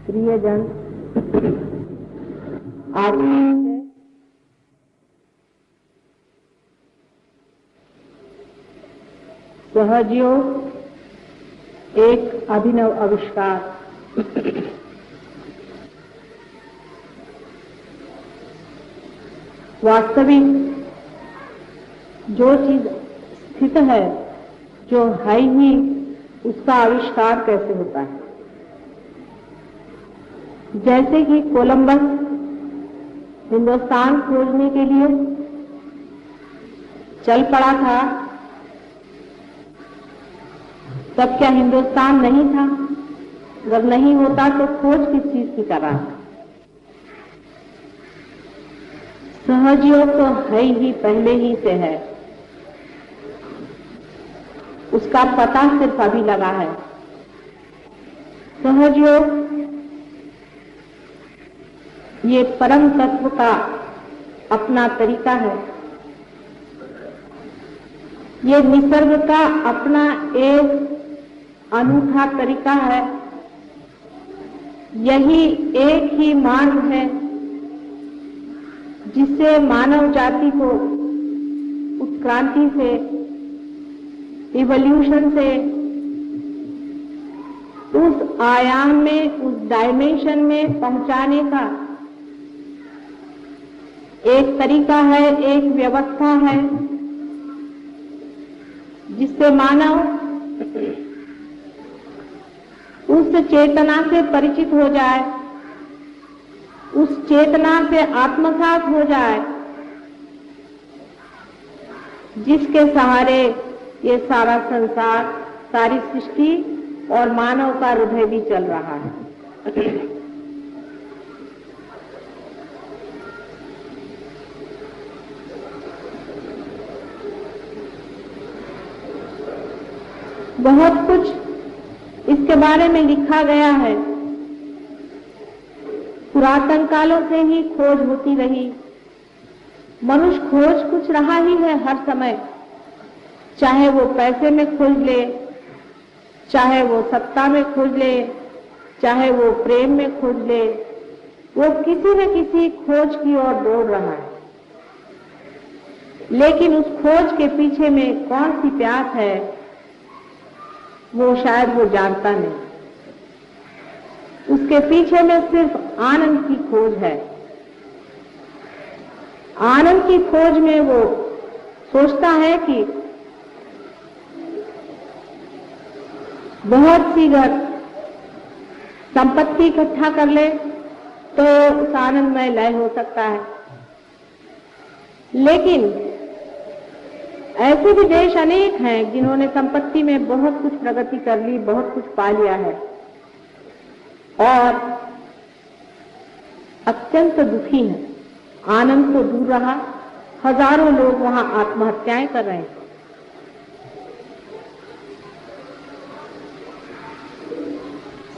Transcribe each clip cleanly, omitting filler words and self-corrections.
प्रियजन, आज सहजयोग एक अभिनव आविष्कार। वास्तविक जो चीज स्थित है, जो है ही, उसका आविष्कार कैसे होता है। जैसे कि कोलंबस हिंदुस्तान खोजने के लिए चल पड़ा था, तब क्या हिंदुस्तान नहीं था? अगर नहीं होता तो खोज किस चीज की कर रहा था? सहजयोग तो है ही, पहले ही से है, उसका पता सिर्फ अभी लगा है। सहजयोग ये परम तत्व का अपना तरीका है, ये निसर्ग का अपना एक अनूठा तरीका है। यही एक ही मार्ग है जिससे मानव जाति को उत्क्रांति से, इवोल्यूशन से उस आयाम में, उस डायमेंशन में पहुंचाने का एक तरीका है, एक व्यवस्था है, जिससे मानव उस चेतना से परिचित हो जाए, उस चेतना से आत्मसात हो जाए, जिसके सहारे ये सारा संसार, सारी सृष्टि और मानव का हृदय भी चल रहा है। बहुत कुछ इसके बारे में लिखा गया है। पुरातन कालों से ही खोज होती रही। मनुष्य खोज कुछ रहा ही है हर समय, चाहे वो पैसे में खोज ले, चाहे वो सत्ता में खोज ले, चाहे वो प्रेम में खोज ले, वो किसी न किसी खोज की ओर दौड़ रहा है। लेकिन उस खोज के पीछे में कौन सी प्यास है, वो शायद वो जानता नहीं। उसके पीछे में सिर्फ आनंद की खोज है। आनंद की खोज में वो सोचता है कि बहुत सी घर संपत्ति इकट्ठा कर ले तो उस आनंद में लय हो सकता है। लेकिन ऐसे भी देश अनेक हैं जिन्होंने संपत्ति में बहुत कुछ प्रगति कर ली, बहुत कुछ पा लिया है और अत्यंत दुखी हैं। आनंद को दूर रहा, हजारों लोग वहां आत्महत्याएं कर रहे हैं।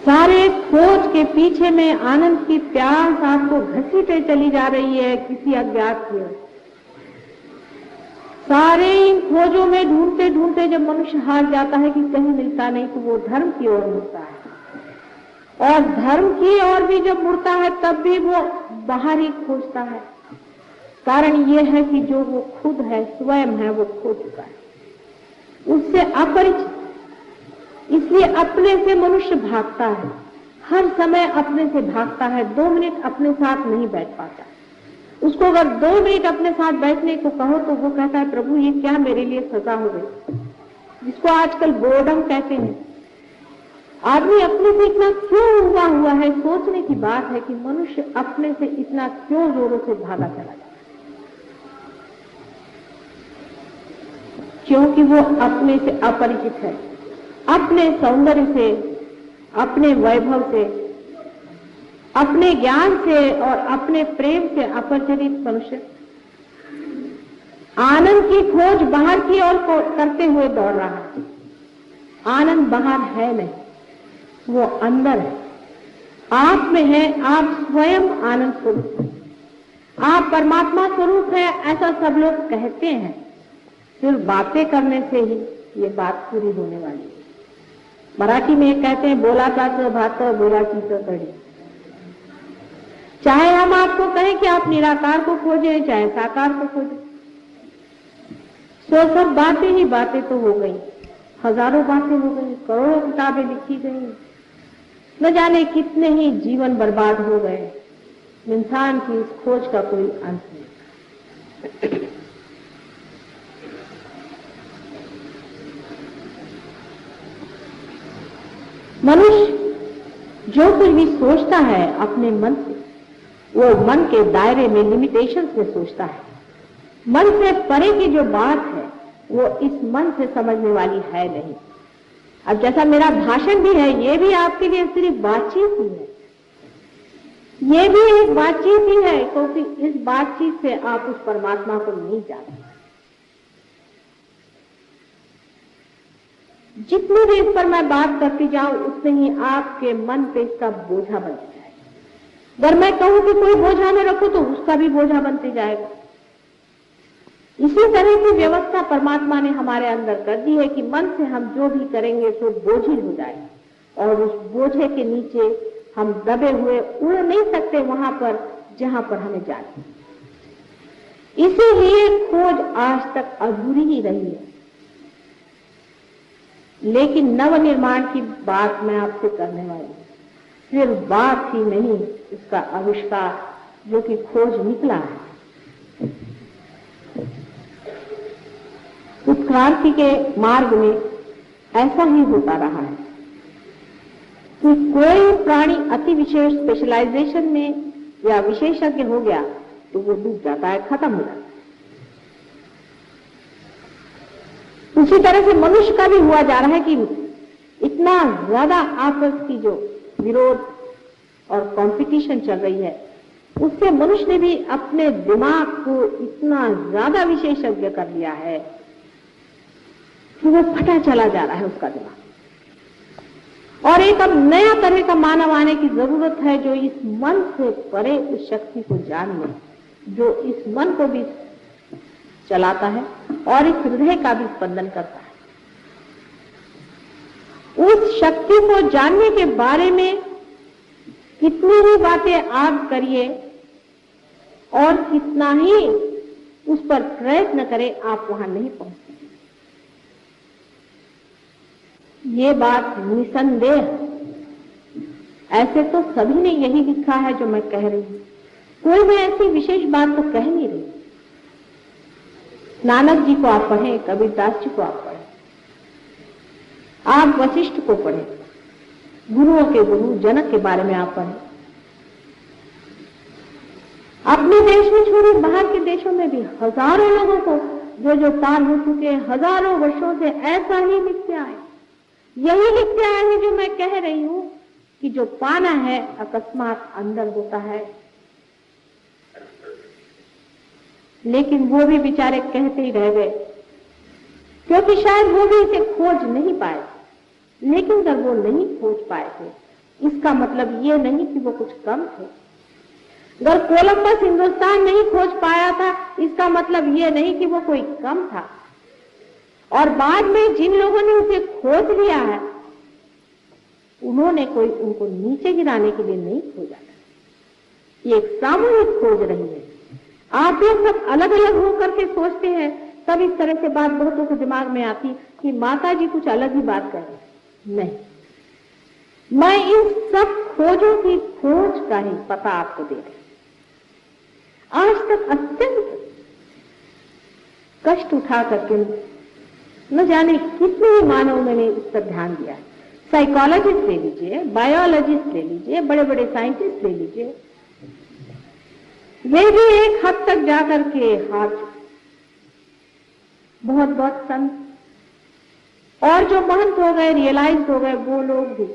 सारे खोज के पीछे में आनंद की प्यास आपको घसीटे चली जा रही है किसी अज्ञात की ओर। सारे इन खोजों में ढूंढते ढूंढते जब मनुष्य हार जाता है कि कहीं मिलता नहीं, तो वो धर्म की ओर मुड़ता है। और धर्म की ओर भी जब मुड़ता है तब भी वो बाहर ही खोजता है। कारण ये है कि जो वो खुद है, स्वयं है, वो खो चुका है, उससे अपरिचित। इसलिए अपने से मनुष्य भागता है, हर समय अपने से भागता है। 2 मिनट अपने साथ नहीं बैठ पाता। उसको अगर 2 मिनट अपने साथ बैठने को कहो तो वो कहता है, प्रभु ये क्या मेरे लिए सजा हो गई, जिसको आजकल बोर्डम कहते हैं। आदमी अपने से इतना क्यों हुआ है। सोचने की बात है कि मनुष्य अपने से इतना क्यों जोरों से भागा चला जाता है। क्योंकि वो अपने से अपरिचित है, अपने सौंदर्य से, अपने वैभव से, अपने ज्ञान से और अपने प्रेम से अपरिचित मनुष्य आनंद की खोज बाहर की ओर करते हुए दौड़ रहा है। आनंद बाहर है नहीं, वो अंदर है, आप में है। आप स्वयं आनंद स्वरूप हैं, आप परमात्मा स्वरूप है, ऐसा सब लोग कहते हैं। सिर्फ बातें करने से ही ये बात पूरी होने वाली है। मराठी में कहते हैं, बोला का तो भात, बोला की तो कड़ी। चाहे हम आपको कहें कि आप निराकार को खोजें, चाहे साकार को खोजें, सो सब बातें ही बातें तो हो गई, हजारों बातें हो गई, करोड़ों किताबें लिखी गई, न जाने कितने ही जीवन बर्बाद हो गए। इंसान की इस खोज का कोई अंत नहीं। मनुष्य जो कुछ भी सोचता है अपने मन से, वो मन के दायरे में, लिमिटेशंस में सोचता है। मन से परे की जो बात है वो इस मन से समझने वाली है नहीं। अब जैसा मेरा भाषण भी है, ये भी आपके लिए सिर्फ बातचीत ही है, ये भी एक बातचीत ही है, क्योंकि इस बातचीत से आप उस परमात्मा को नहीं जानते। जितनी भी इस पर मैं बात करती जाऊं उतने ही आपके मन पे इसका बोझा बनता जाएगा। अगर मैं कहूं कि कोई बोझा न रखो तो उसका भी बोझा बनते जाएगा। इसी तरह की व्यवस्था परमात्मा ने हमारे अंदर कर दी है कि मन से हम जो भी करेंगे तो बोझिल हो जाएगा और उस बोझे के नीचे हम दबे हुए उड़ नहीं सकते वहां पर जहां पर हमें जाना। इसीलिए खोज आज तक अधूरी ही रही है। लेकिन नवनिर्माण की बात मैं आपसे करने वाली हूं, सिर्फ बात ही नहीं, इसका आविष्कार जो कि खोज निकला है। उत्क्रांति के मार्ग में ऐसा ही होता रहा है कि कोई प्राणी अति विशेष स्पेशलाइजेशन में या विशेषज्ञ हो गया तो वो डूब जाता है, खत्म हो जाता है। उसी तरह से मनुष्य का भी हुआ जा रहा है कि इतना ज्यादा आपस की जो विरोध और कंपटीशन चल रही है, उससे मनुष्य ने भी अपने दिमाग को इतना ज्यादा विशेषज्ञ कर लिया है कि वो फटा चला जा रहा है उसका दिमाग। और एक अब नया तरह का मानव आने की जरूरत है जो इस मन से परे उस शक्ति को जान ले, जो इस मन को भी चलाता है और इस हृदय का भी स्पंदन करता है। उस शक्ति को जानने के बारे में कितनी ही बातें आप करिए और कितना ही उस पर प्रयत्न करें, आप वहां नहीं पहुंच सकते। ये बात निसंदेह, ऐसे तो सभी ने यही लिखा है जो मैं कह रही हूं, कोई मैं ऐसी विशेष बात तो कह नहीं रही। नानक जी को आप पढ़ें, कबीरदास जी को आप पढ़ें, आप वशिष्ठ को पढ़ें, गुरुओं के गुरु जनक के बारे में आप पढ़ें। अपने देश में छोड़े बाहर के देशों में भी हजारों लोगों को जो पार हो चुके हजारों वर्षों से ऐसा ही लिखते आए, यही लिखते आए हैं जो मैं कह रही हूं कि जो पाना है अकस्मात अंदर होता है। लेकिन वो भी बेचारे कहते ही रह गए, क्योंकि शायद वो भी इसे खोज नहीं पाए। लेकिन अगर वो नहीं खोज पाए थे, इसका मतलब ये नहीं कि वो कुछ कम थे। अगर कोलंबस हिंदुस्तान नहीं खोज पाया था, इसका मतलब ये नहीं कि वो कोई कम था। और बाद में जिन लोगों ने उसे खोज लिया है, उन्होंने कोई उनको नीचे गिराने के लिए नहीं खोजा था। ये एक सामूहिक खोज रही है। आप लोग सब अलग अलग होकर के सोचते हैं, तब इस तरह से बात बहुतों के दिमाग में आती कि माता जी कुछ अलग ही बात कर रही। नहीं, मैं इन सब खोजों की खोज का ही पता आपको दे रही। आज तक अत्यंत कष्ट उठा करके न जाने कितने ही मानव मैंने इस पर ध्यान दिया है। साइकोलॉजिस्ट ले लीजिए, बायोलॉजिस्ट ले लीजिए, बड़े बड़े साइंटिस्ट ले लीजिए, वे भी एक हद तक जाकर के हार चुके। बहुत बहुत संत और जो महंत हो गए, रियलाइज हो गए, वो लोग भी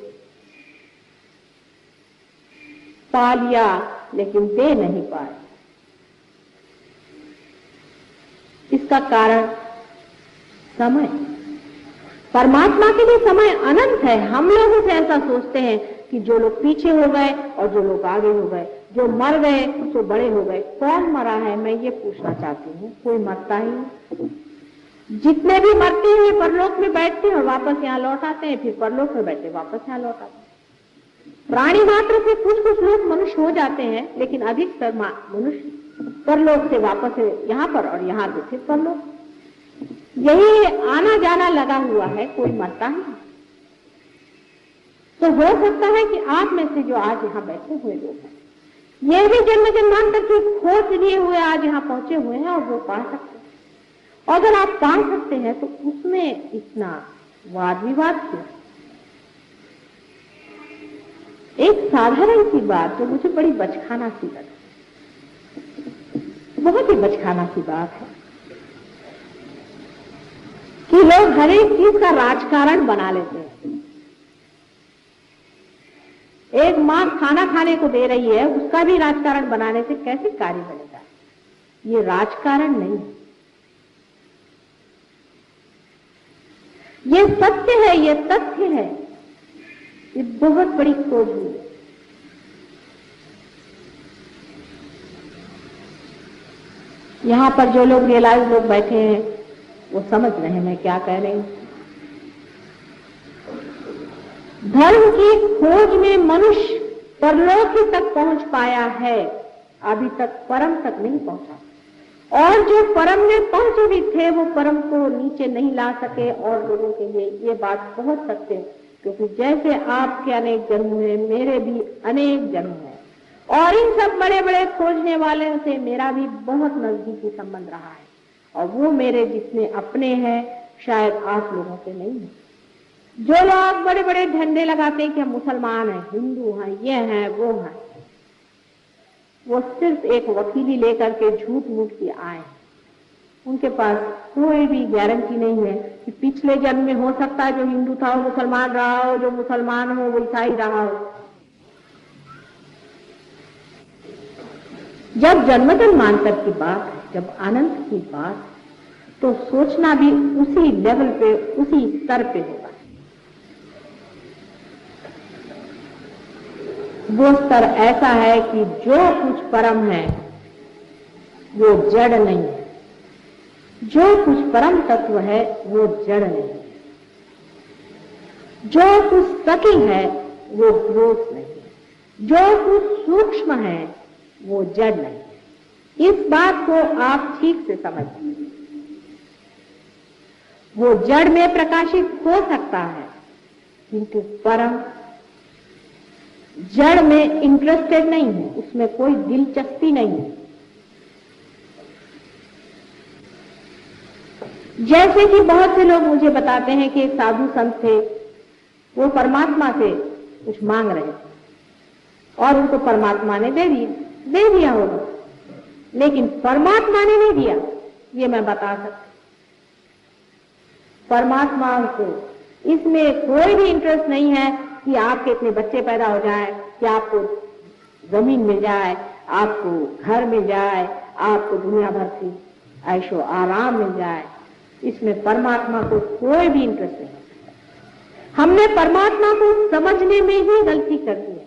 पा लिया लेकिन दे नहीं पाए। इसका कारण समय। परमात्मा के लिए समय अनंत है। हम लोग उसे ऐसा सोचते हैं कि जो लोग पीछे हो गए और जो लोग आगे हो गए, जो मर गए तो बड़े हो गए। कौन मरा है, मैं ये पूछना चाहती हूँ। कोई मरता ही नहीं। जितने भी मरते हैं परलोक में बैठते हैं और वापस यहाँ लौट आते हैं, फिर परलोक में बैठे वापस यहाँ लौट आते हैं। प्राणी मात्र से कुछ कुछ लोग मनुष्य हो जाते हैं, लेकिन अधिकतर मनुष्य परलोक से वापस यहाँ पर और यहाँ से फिर परलोक, यही आना जाना लगा हुआ है, कोई मरता ही नहीं। तो हो सकता है कि आप में से जो आज यहाँ बैठे हुए लोग हैं, ये भी जन्म जन्मांतर की खोज लिए हुए आज यहाँ पहुंचे हुए हैं और वो पा सकते हैं। और अगर आप पा सकते हैं तो उसमें इतना वाद विवाद क्यों? एक साधारण सी बात जो मुझे बड़ी बचकाना सी लगी, बहुत ही बचकाना सी बात है कि लोग हर एक चीज का राजकारण बना लेते हैं। एक मां खाना खाने को दे रही है, उसका भी राजकारण बनाने से कैसे कार्य बनेगा? ये राजकारण नहीं है, ये सत्य है, ये तथ्य है, ये बहुत बड़ी खोज हुई है। यहां पर जो लोग रियलाइज लोग बैठे हैं वो समझ रहे हैं मैं क्या कह रही हूं। धर्म की खोज में मनुष्य परलोक तक पहुंच पाया है, अभी तक परम तक नहीं पहुंचा। और जो परम में पहुंचे भी थे वो परम को नीचे नहीं ला सके। और लोगों के लिए ये बात बहुत सत्य है, क्योंकि जैसे आपके अनेक जन्म हुए, मेरे भी अनेक जन्म हैं, और इन सब बड़े बड़े खोजने वाले से मेरा भी बहुत नजदीकी संबंध रहा है। और वो मेरे जितने अपने हैं शायद आप लोगों के नहीं है। जो लोग बड़े बड़े झंडे लगाते हैं कि हम मुसलमान हैं, हिंदू हैं, ये हैं, वो हैं, वो सिर्फ एक वकीली लेकर के झूठ मूठ के आए। उनके पास कोई भी गारंटी नहीं है कि पिछले जन्म में हो सकता है जो हिंदू था वो मुसलमान रहा हो, जो मुसलमान हो वो ईसाई रहा हो। जब जन्म जन्मांतर की बात है, जब अनंत की बात है, तो सोचना भी उसी लेवल पे, उसी स्तर पे होगा। वो स्तर ऐसा है कि जो कुछ परम है वो जड़ नहीं है, जो कुछ परम तत्व है वो जड़ नहीं है, जो कुछ सकी है वो ग्रोथ नहीं है, जो कुछ सूक्ष्म है वो जड़ नहीं है। इस बात को आप ठीक से समझिए। वो जड़ में प्रकाशित हो सकता है, किंतु परम जड़ में इंटरेस्टेड नहीं है, उसमें कोई दिलचस्पी नहीं है। जैसे कि बहुत से लोग मुझे बताते हैं कि एक साधु संत थे, वो परमात्मा से कुछ मांग रहे थे और उनको परमात्मा ने दे दिया होगा, लेकिन परमात्मा ने नहीं दिया, ये मैं बता सकती। परमात्मा को इसमें कोई भी इंटरेस्ट नहीं है कि आपके इतने बच्चे पैदा हो जाए, कि आपको जमीन मिल जाए, आपको घर मिल जाए, आपको दुनिया भर की ऐशो आराम मिल जाए। इसमें परमात्मा को कोई भी इंटरेस्ट नहीं। हमने परमात्मा को समझने में ही गलती कर दी है।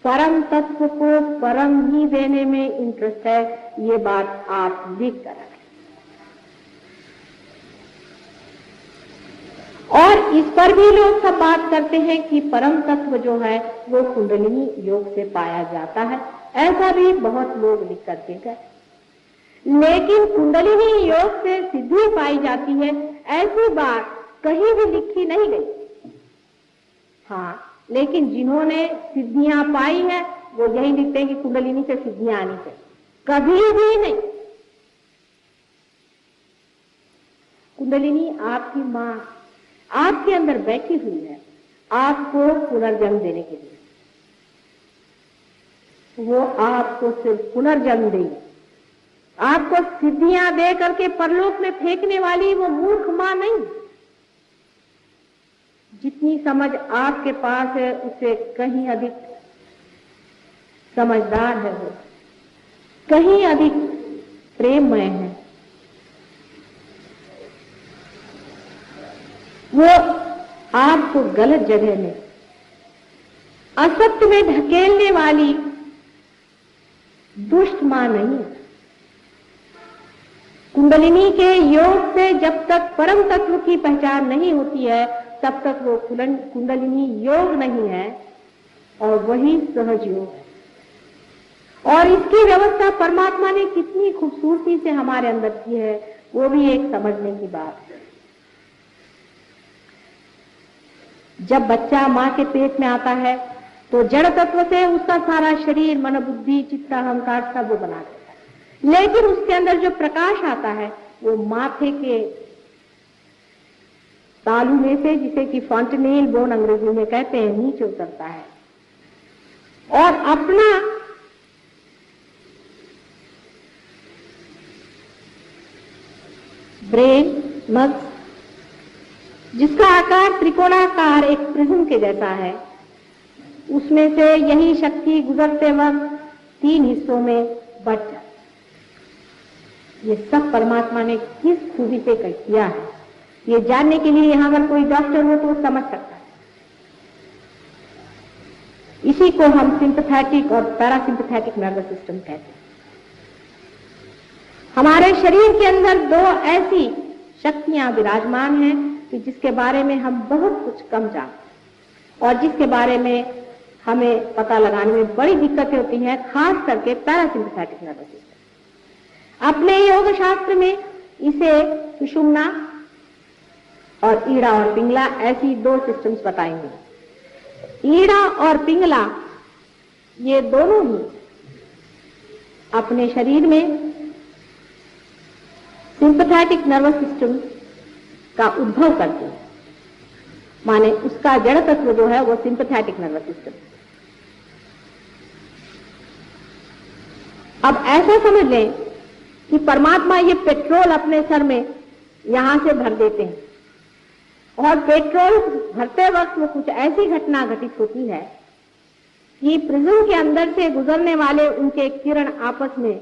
परम तत्व को परम ही देने में इंटरेस्ट है, ये बात आप लिख कर रखें। और इस पर भी लोग सब बात करते हैं कि परम तत्व जो है वो कुंडलिनी योग से पाया जाता है, ऐसा भी बहुत लोग लिख करके गए। लेकिन कुंडलिनी योग से सिद्धि पाई जाती है, ऐसी बात कहीं भी लिखी नहीं गई। हाँ, लेकिन जिन्होंने सिद्धियां पाई है वो यही लिखते हैं कि कुंडलिनी से सिद्धियां आनी चाहिए, कभी भी नहीं। कुंडलिनी आपकी मां आपके अंदर बैठी हुई है, आपको पुनर्जन्म देने के लिए। वो आपको सिर्फ पुनर्जन्म देगी, आपको सिद्धियां दे करके परलोक में फेंकने वाली वो मूर्ख मां नहीं। जितनी समझ आपके पास है उससे कहीं अधिक समझदार है वो, कहीं अधिक प्रेममय है वो। आपको गलत जगह में, असत्य में ढकेलने वाली दुष्ट मां नहीं है। कुंडलिनी के योग से जब तक परम तत्व की पहचान नहीं होती है तब तक वो कुंडलिनी योग नहीं है, और वही सहज योग है। और इसकी व्यवस्था परमात्मा ने कितनी खूबसूरती से हमारे अंदर की है, वो भी एक समझने की बात है। जब बच्चा माँ के पेट में आता है तो जड़ तत्व से उसका सारा शरीर, मन, बुद्धि, चित्त, अहंकार सब वो बना देता है, लेकिन उसके अंदर जो प्रकाश आता है वो माथे के तालू में से, जिसे कि फॉन्टेनेल बोन अंग्रेजी में कहते हैं, नीचे उतरता है और अपना ब्रेन, मस्तिष्क, जिसका आकार त्रिकोणाकार एक प्रिज्म के जैसा है, उसमें से यही शक्ति गुजरते वक्त 3 हिस्सों में बट जाती। ये सब परमात्मा ने किस खूबी से किया है, ये जानने के लिए यहां अगर कोई डॉक्टर हो तो वो समझ सकता है। इसी को हम सिंपैथेटिक और पैरासिम्पैथेटिक नर्वस सिस्टम कहते हैं। हमारे शरीर के अंदर 2 ऐसी शक्तियां विराजमान हैं कि जिसके बारे में हम बहुत कुछ कम जानते और जिसके बारे में हमें पता लगाने में बड़ी दिक्कतें होती हैं, खास करके पैरासिम्पैथेटिक नर्वस सिस्टम। अपने योग शास्त्र में इसे सुषुम्ना और ईड़ा और पिंगला ऐसी 2 सिस्टम्स बताएंगे। ईड़ा और पिंगला ये दोनों ही अपने शरीर में सिंपैथेटिक नर्वस सिस्टम का उद्भव करते हैं, माने उसका जड़ तत्व जो है वो सिंपैथेटिक नर्वस सिस्टम। अब ऐसा समझ लें कि परमात्मा ये पेट्रोल अपने सर में यहां से भर देते हैं और पेट्रोल भरते वक्त वो कुछ ऐसी घटना घटित होती है कि प्रिज्म के अंदर से गुजरने वाले उनके किरण आपस में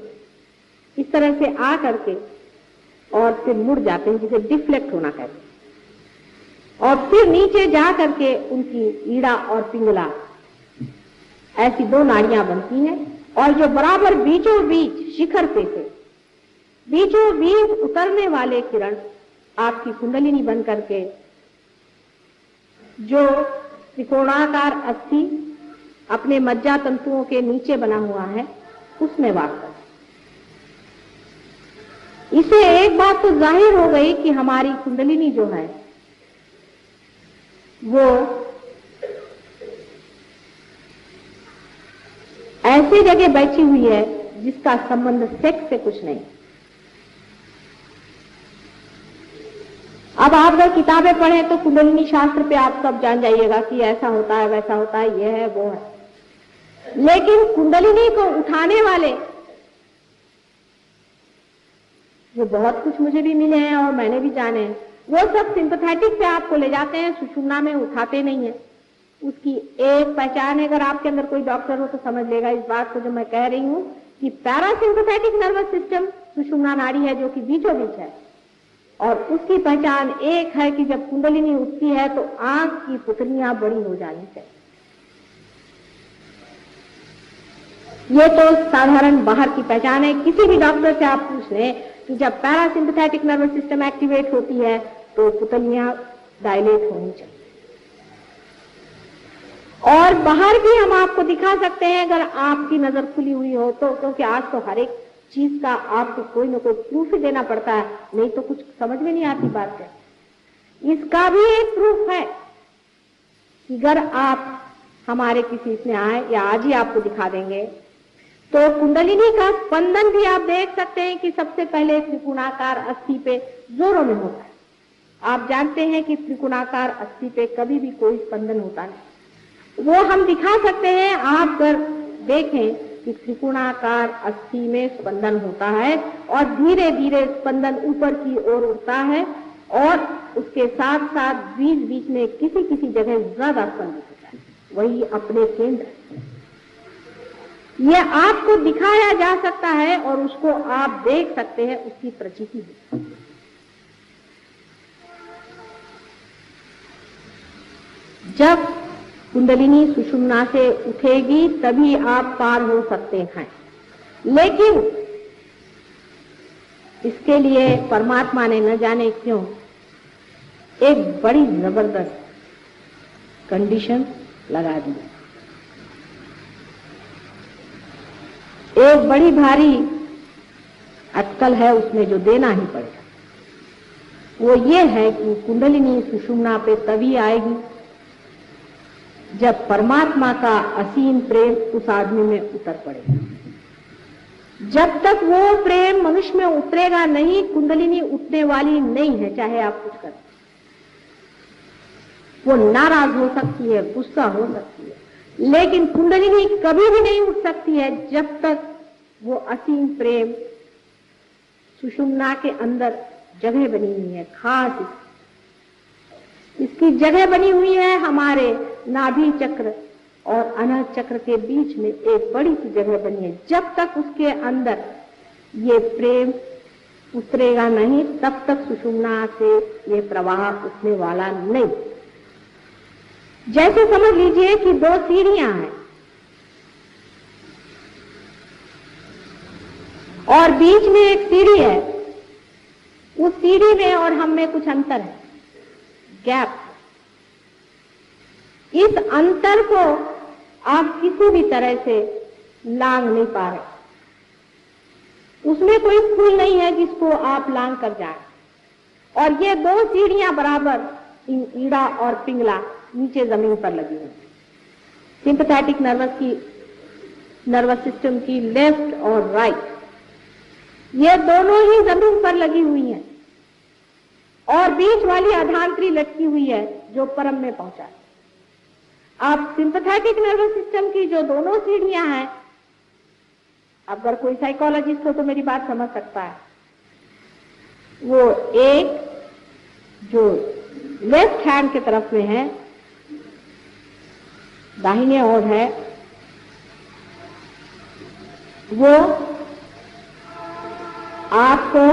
इस तरह से आ करके और फिर मुड़ जाते हैं, जिसे डिफ्लेक्ट होना कहते हैं, और फिर नीचे जा करके उनकी ईड़ा और पिंगला ऐसी 2 नाड़ियां बनती हैं और जो बराबर बीचों बीच शिखर पे से बीचों बीच उतरने वाले किरण आपकी कुंडलिनी बन करके जो त्रिकोणाकार अस्थि अपने मज्जा तंतुओं के नीचे बना हुआ है उसमें वास करते। इसे एक बात तो जाहिर हो गई कि हमारी कुंडलिनी जो है वो ऐसी जगह बैठी हुई है जिसका संबंध सेक्स से कुछ नहीं। अब आप अगर किताबें पढ़ें तो कुंडलिनी शास्त्र पे आप सब जान जाइएगा कि ऐसा होता है, वैसा होता है, ये है, वो है, लेकिन कुंडलिनी को उठाने वाले जो बहुत कुछ मुझे भी मिले हैं और मैंने भी जाने हैं, वो सब सिंपैथेटिक पे आपको ले जाते हैं, सुषुम्ना में उठाते नहीं है। उसकी एक पहचान है, अगर आपके अंदर कोई डॉक्टर हो तो समझ लेगा इस बात को जो मैं कह रही हूं कि पैरासिम्पैथेटिक नर्वस सिस्टम सुषुम्ना नाड़ी है जो कि बीचों बीच है, और उसकी पहचान एक है कि जब कुंडलिनी उठती है तो आंख की पुतलियां बड़ी हो जानी चाहिए। ये तो साधारण बाहर की पहचान है। किसी भी डॉक्टर से आप पूछ लें कि जब पैरासिम्पैथेटिक नर्वस सिस्टम एक्टिवेट होती है तो पुतलियां डायलेट होनी चाहिए। और बाहर भी हम आपको दिखा सकते हैं अगर आपकी नजर खुली हुई हो तो, क्योंकि आज तो हर एक चीज का आपको कोई ना कोई प्रूफ ही देना पड़ता है, नहीं तो कुछ समझ में नहीं आती बात है। इसका भी एक प्रूफ है कि अगर आप हमारे किसी इसमें आए या आज ही आपको दिखा देंगे तो कुंडलिनी का स्पंदन भी आप देख सकते हैं कि सबसे पहले त्रिकोणाकार अस्थि पे जोरों में होता है। आप जानते हैं कि त्रिकोणाकार अस्थि पे कभी भी कोई स्पंदन होता नहीं, वो हम दिखा सकते हैं। आप अगर देखें कि त्रिकोणाकार अस्थि में स्पंदन होता है और धीरे धीरे स्पंदन ऊपर की ओर उठता है और उसके साथ साथ बीच बीच में किसी किसी जगह ज्यादा स्पंदन होता है, वही अपने केंद्र। ये आपको दिखाया जा सकता है और उसको आप देख सकते हैं, उसकी प्रचिति है। जब कुंडलिनी सुषुम्ना से उठेगी तभी आप पार हो सकते हैं, लेकिन इसके लिए परमात्मा ने न जाने क्यों एक बड़ी जबरदस्त कंडीशन लगा दी। एक बड़ी भारी अटकल है, उसमें जो देना ही पड़ेगा वो ये है कि कुंडलिनी सुषुम्ना पे तभी आएगी जब परमात्मा का असीम प्रेम उस आदमी में उतर पड़ेगा। जब तक वो प्रेम मनुष्य में उतरेगा नहीं, कुंडलिनी उठने वाली नहीं है, चाहे आप कुछ करें। वो नाराज हो सकती है, गुस्सा हो सकती है, लेकिन कुंडलिनी कभी भी नहीं उठ सकती है जब तक वो असीम प्रेम सुषुम्ना के अंदर जगह बनी हुई है। खास इसकी जगह बनी हुई है हमारे नाभि चक्र और अनहद चक्र के बीच में एक बड़ी सी जगह बनी है। जब तक उसके अंदर ये प्रेम उतरेगा नहीं, तब तक सुषुम्ना से ये प्रवाह उठने वाला नहीं। जैसे समझ लीजिए कि दो सीढ़ियां हैं और बीच में एक सीढ़ी है, उस सीढ़ी में और हम में कुछ अंतर है, गैप। इस अंतर को आप किसी भी तरह से लांघ नहीं पा रहे। उसमें कोई पुल नहीं है जिसको आप लांघ कर जाएं। और ये दो सीढ़ियां बराबर ईड़ा और पिंगला नीचे जमीन पर लगी हुई। सिंपैथेटिक नर्वस सिस्टम की लेफ्ट और राइट, ये दोनों ही जमीन पर लगी हुई हैं और बीच वाली आधांतरी लटकी हुई है जो परम में पहुंचा। अब सिंपैथेटिक नर्वस सिस्टम की जो दोनों सीढ़ियां हैं, अगर कोई साइकोलॉजिस्ट हो तो मेरी बात समझ सकता है। वो एक जो लेफ्ट हैंड की तरफ में है, दाहिने ओर है, वो आपको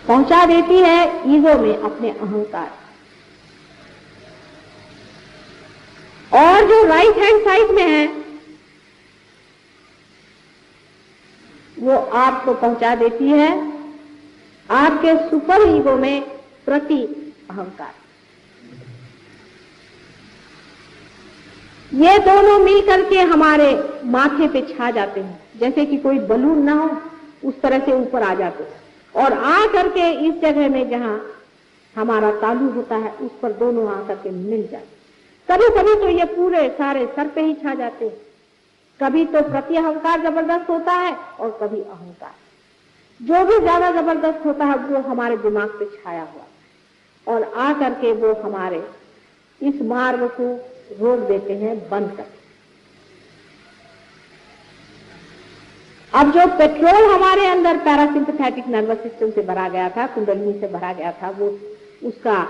पहुंचा देती है ईगो में, अपने अहंकार। और जो राइट हैंड साइड में है वो आपको पहुंचा देती है आपके सुपर ईगो में, प्रति अहंकार। ये दोनों मिलकर के हमारे माथे पे छा जाते हैं, जैसे कि कोई बलून ना हो उस तरह से ऊपर आ जाते हैं और आ करके इस जगह में जहां हमारा तालु होता है उस पर दोनों आ करके मिल जाते। कभी कभी तो ये पूरे सारे सर पे ही छा जाते हैं। कभी तो प्रति अहंकार जबरदस्त होता है और कभी अहंकार। जो भी ज्यादा जबरदस्त होता है वो हमारे दिमाग पे छाया हुआ और आ करके वो हमारे इस मार्ग को रोक देते हैं, बंद कर। अब जो पेट्रोल हमारे अंदर पैरासिम्पैथेटिक नर्वस सिस्टम से भरा गया था, कुंडलिनी से भरा गया था, वो उसका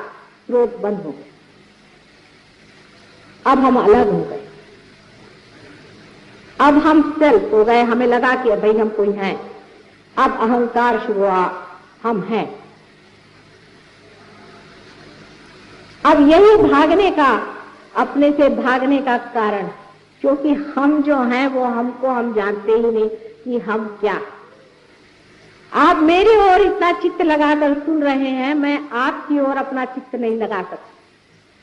स्रोत बंद हो गया। अब हम अलग हो गए, अब हम सेल्फ हो गए। हमें लगा कि भाई हम कोई हैं। अब अहंकार शुरू हुआ, हम हैं। अब यही भागने का, अपने से भागने का कारण, क्योंकि हम जो हैं वो हमको हम जानते ही नहीं कि हम क्या। आप मेरी ओर इतना चित्त लगाकर सुन रहे हैं, मैं आपकी ओर अपना चित्त नहीं लगा सकता।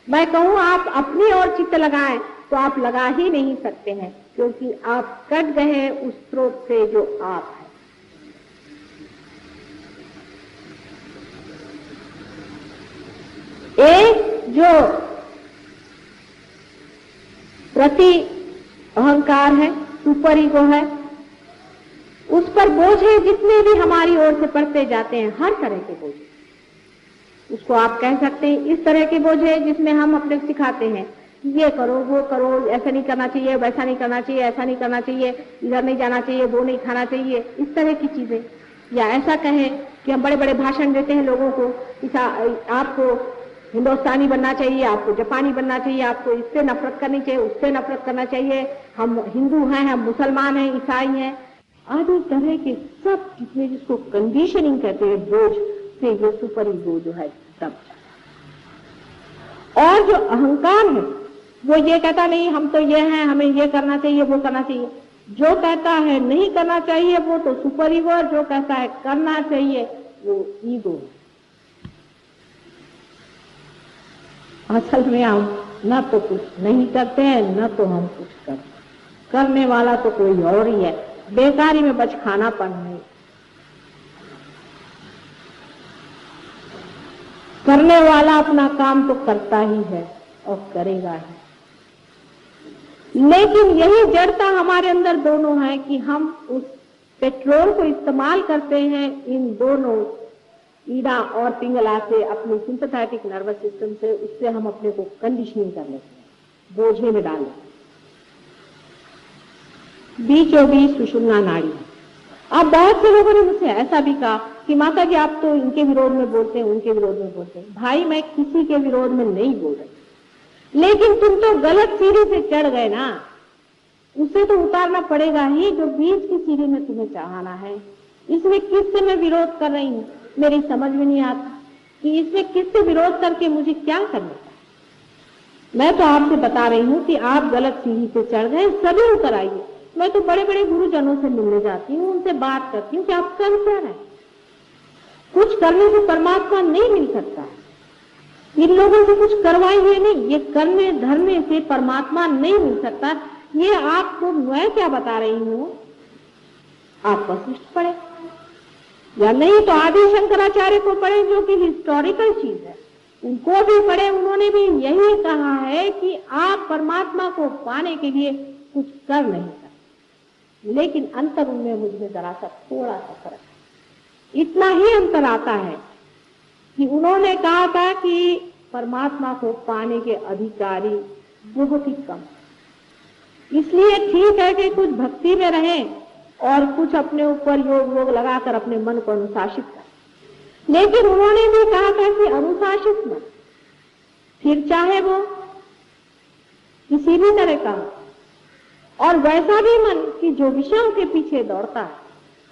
मैं कहूं आप अपनी ओर चित्त लगाएं तो आप लगा ही नहीं सकते हैं, क्योंकि आप कट गए हैं उस स्रोत से जो आप हैं। एक जो प्रति अहंकार है, सुपर ईगो है, उस पर बोझे जितने भी हमारी ओर से पड़ते जाते हैं, हर तरह के बोझे, उसको आप कह सकते हैं इस तरह के बोझे जिसमें हम अपने सिखाते हैं ये करो, वो करो, ऐसा नहीं करना चाहिए, वैसा नहीं करना चाहिए, ऐसा नहीं करना चाहिए, इधर नहीं जाना चाहिए, वो नहीं खाना चाहिए, इस तरह की चीजें। या ऐसा कहें कि हम बड़े बड़े भाषण देते हैं लोगों को, आपको हिंदुस्तानी बनना चाहिए, आपको जापानी बनना चाहिए, आपको इससे नफरत करनी चाहिए, उससे नफरत करना चाहिए, हम हिंदू हैं, हम मुसलमान हैं, ईसाई हैं, आदि तरह के सब जितने जिसको कंडीशनिंग कहते हैं, बोझ से ये सुपर ईगो जो है सब। और जो अहंकार है वो ये कहता नहीं हम तो ये हैं, हमें ये करना चाहिए, वो करना चाहिए। जो कहता है नहीं करना चाहिए वो तो सुपर ईगो, और जो कहता है करना चाहिए वो ईगो। असल में हम न तो कुछ नहीं करते हैं, न तो हम कुछ करते हैं। करने वाला तो कोई और ही है, बेकारी में बचखानापन है। करने वाला अपना काम तो करता ही है और करेगा ही, लेकिन यही जड़ता हमारे अंदर दोनों है कि हम उस पेट्रोल को इस्तेमाल करते हैं इन दोनों ईड़ा और पिंगला से, अपने सिंपैथेटिक नर्वस सिस्टम से, उससे हम अपने को कंडीशनिंग कर लेते हैं, बोझे में डाल लेते हैं। बीचों बीच सुषुम्ना नाड़ी। अब बहुत से लोगों ने मुझसे ऐसा भी कहा कि माता जी आप तो इनके विरोध में बोलते हैं, उनके विरोध में बोलते हैं। भाई मैं किसी के विरोध में नहीं बोल रही, लेकिन तुम तो गलत सीढ़ी से चढ़ गए ना, उसे तो उतारना पड़ेगा ही जो बीच की सीढ़ी में तुम्हें चढ़ाना है। इसमें किससे मैं विरोध कर रही हूँ, मेरी समझ में नहीं आता कि इसमें किससे विरोध करके मुझे क्या करना है। मैं तो आपसे बता रही हूँ कि आप गलत सीढ़ी से चढ़ गए, सभी उतर आइए। मैं तो बड़े बड़े गुरुजनों से मिलने जाती हूँ, उनसे बात करती हूँ कि आप कर क्या रहे हैं। कुछ करने से परमात्मा नहीं मिल सकता, इन लोगों से कुछ करवाए हुए नहीं, ये करने धरने से परमात्मा नहीं मिल सकता। ये आपको मैं क्या बता रही हूँ, आप वशिष्ठ पढ़े या नहीं तो आदि शंकराचार्य को पढ़े जो कि हिस्टोरिकल चीज है, उनको भी पढ़े। उन्होंने भी यही कहा है कि आप परमात्मा को पाने के लिए कुछ कर नहीं सकते, लेकिन अंतर उनमें मुझमें जरा सा थोड़ा सा फर्क है। इतना ही अंतर आता है कि उन्होंने कहा था कि परमात्मा को पाने के अधिकारी बहुत ही कम, इसलिए ठीक है कि कुछ भक्ति में रहें और कुछ अपने ऊपर योग वोग लगाकर अपने मन को अनुशासित करें। लेकिन उन्होंने भी कहा था कि अनुशासित मन, फिर चाहे वो किसी भी तरह का, और वैसा भी मन कि जो विषयों के पीछे दौड़ता है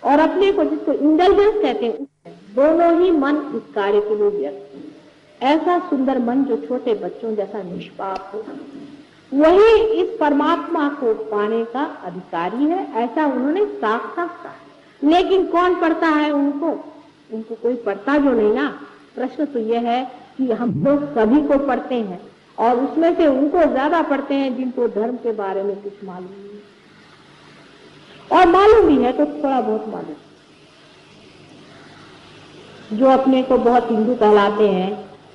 और अपने को जिसको इंटेलिजेंस कहते हैं, दोनों ही मन इस कार्य के लिए व्यक्त है। ऐसा सुंदर मन जो छोटे बच्चों जैसा निष्पाप हो, वही इस परमात्मा को पाने का अधिकारी है, ऐसा उन्होंने साफ साफ कहा। लेकिन कौन पढ़ता है उनको कोई पढ़ता जो नहीं ना। प्रश्न तो यह है कि हम लोग सभी को पढ़ते हैं और उसमें से उनको ज्यादा पढ़ते हैं जिनको धर्म के बारे में कुछ मालूम नहीं, और मालूम भी है तो थोड़ा बहुत मालूम। जो अपने को बहुत हिंदू कहलाते हैं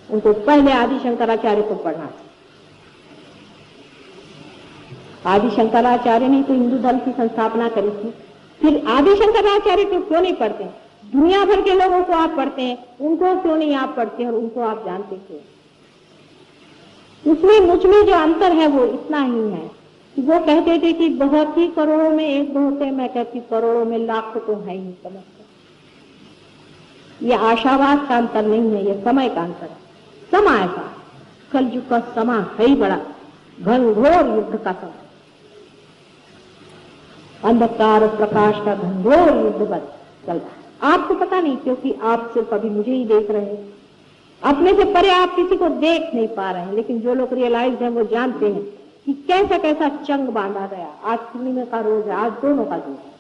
उनको पहले आदि शंकराचार्य को पढ़ना चाहिए। आदि शंकराचार्य ने तो हिंदू धर्म की संस्थापना करी थी, फिर आदि शंकराचार्य को क्यों नहीं पढ़ते? दुनिया भर के लोगों को आप पढ़ते हैं, उनको क्यों नहीं आप पढ़ते हैं और उनको आप जानते क्यों? उसमें मुझ में जो अंतर है वो इतना ही है कि वो कहते थे कि बहुत ही करोड़ों में एक बहुत है, मैं कहती करोड़ों में लाख तो है ही। समझते ये आशावाद का अंतर नहीं है, ये समय का अंतर है। समय का कलयुग का समय है ही बड़ा घनघोर युद्ध का समय, अंधकार और प्रकाश का घनघोर युद्ध बस चल रहा है। आपको पता नहीं क्योंकि आप सिर्फ अभी मुझे ही देख रहे हैं, अपने से परे आप किसी को देख नहीं पा रहे हैं। लेकिन जो लोग रियलाइज हैं वो जानते हैं कि कैसा कैसा चंग बांधा गया। आज पूर्णिमा का रोज है, आज दोनों का जोर है।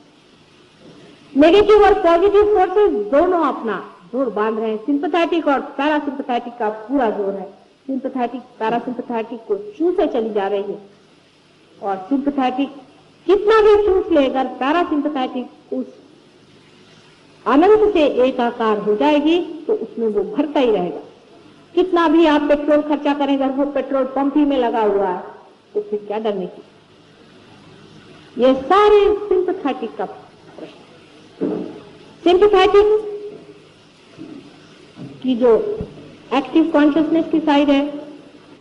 नेगेटिव और पॉजिटिव फोर्सेस दोनों अपना जोर बांध रहे हैं। सिंपैथेटिक और पैरासिम्पैथेटिक का पूरा जोर है। सिंपैथेटिक पैरासिम्पैथेटिक को चूसे चली जा रही है, और सिंपैथेटिक कितना भी चूस ले, अगर पैरासिम्पैथेटिक उस अनंत से एकाकार हो जाएगी तो उसमें वो भरता ही रहेगा। कितना भी आप पेट्रोल खर्चा करें, अगर वो पेट्रोल पंप ही में लगा हुआ है तो फिर क्या डरने की? ये सारे सिंपैथेटिक का प्रश्न। सिंपैथेटिक की जो एक्टिव कॉन्शियसनेस की साइड है,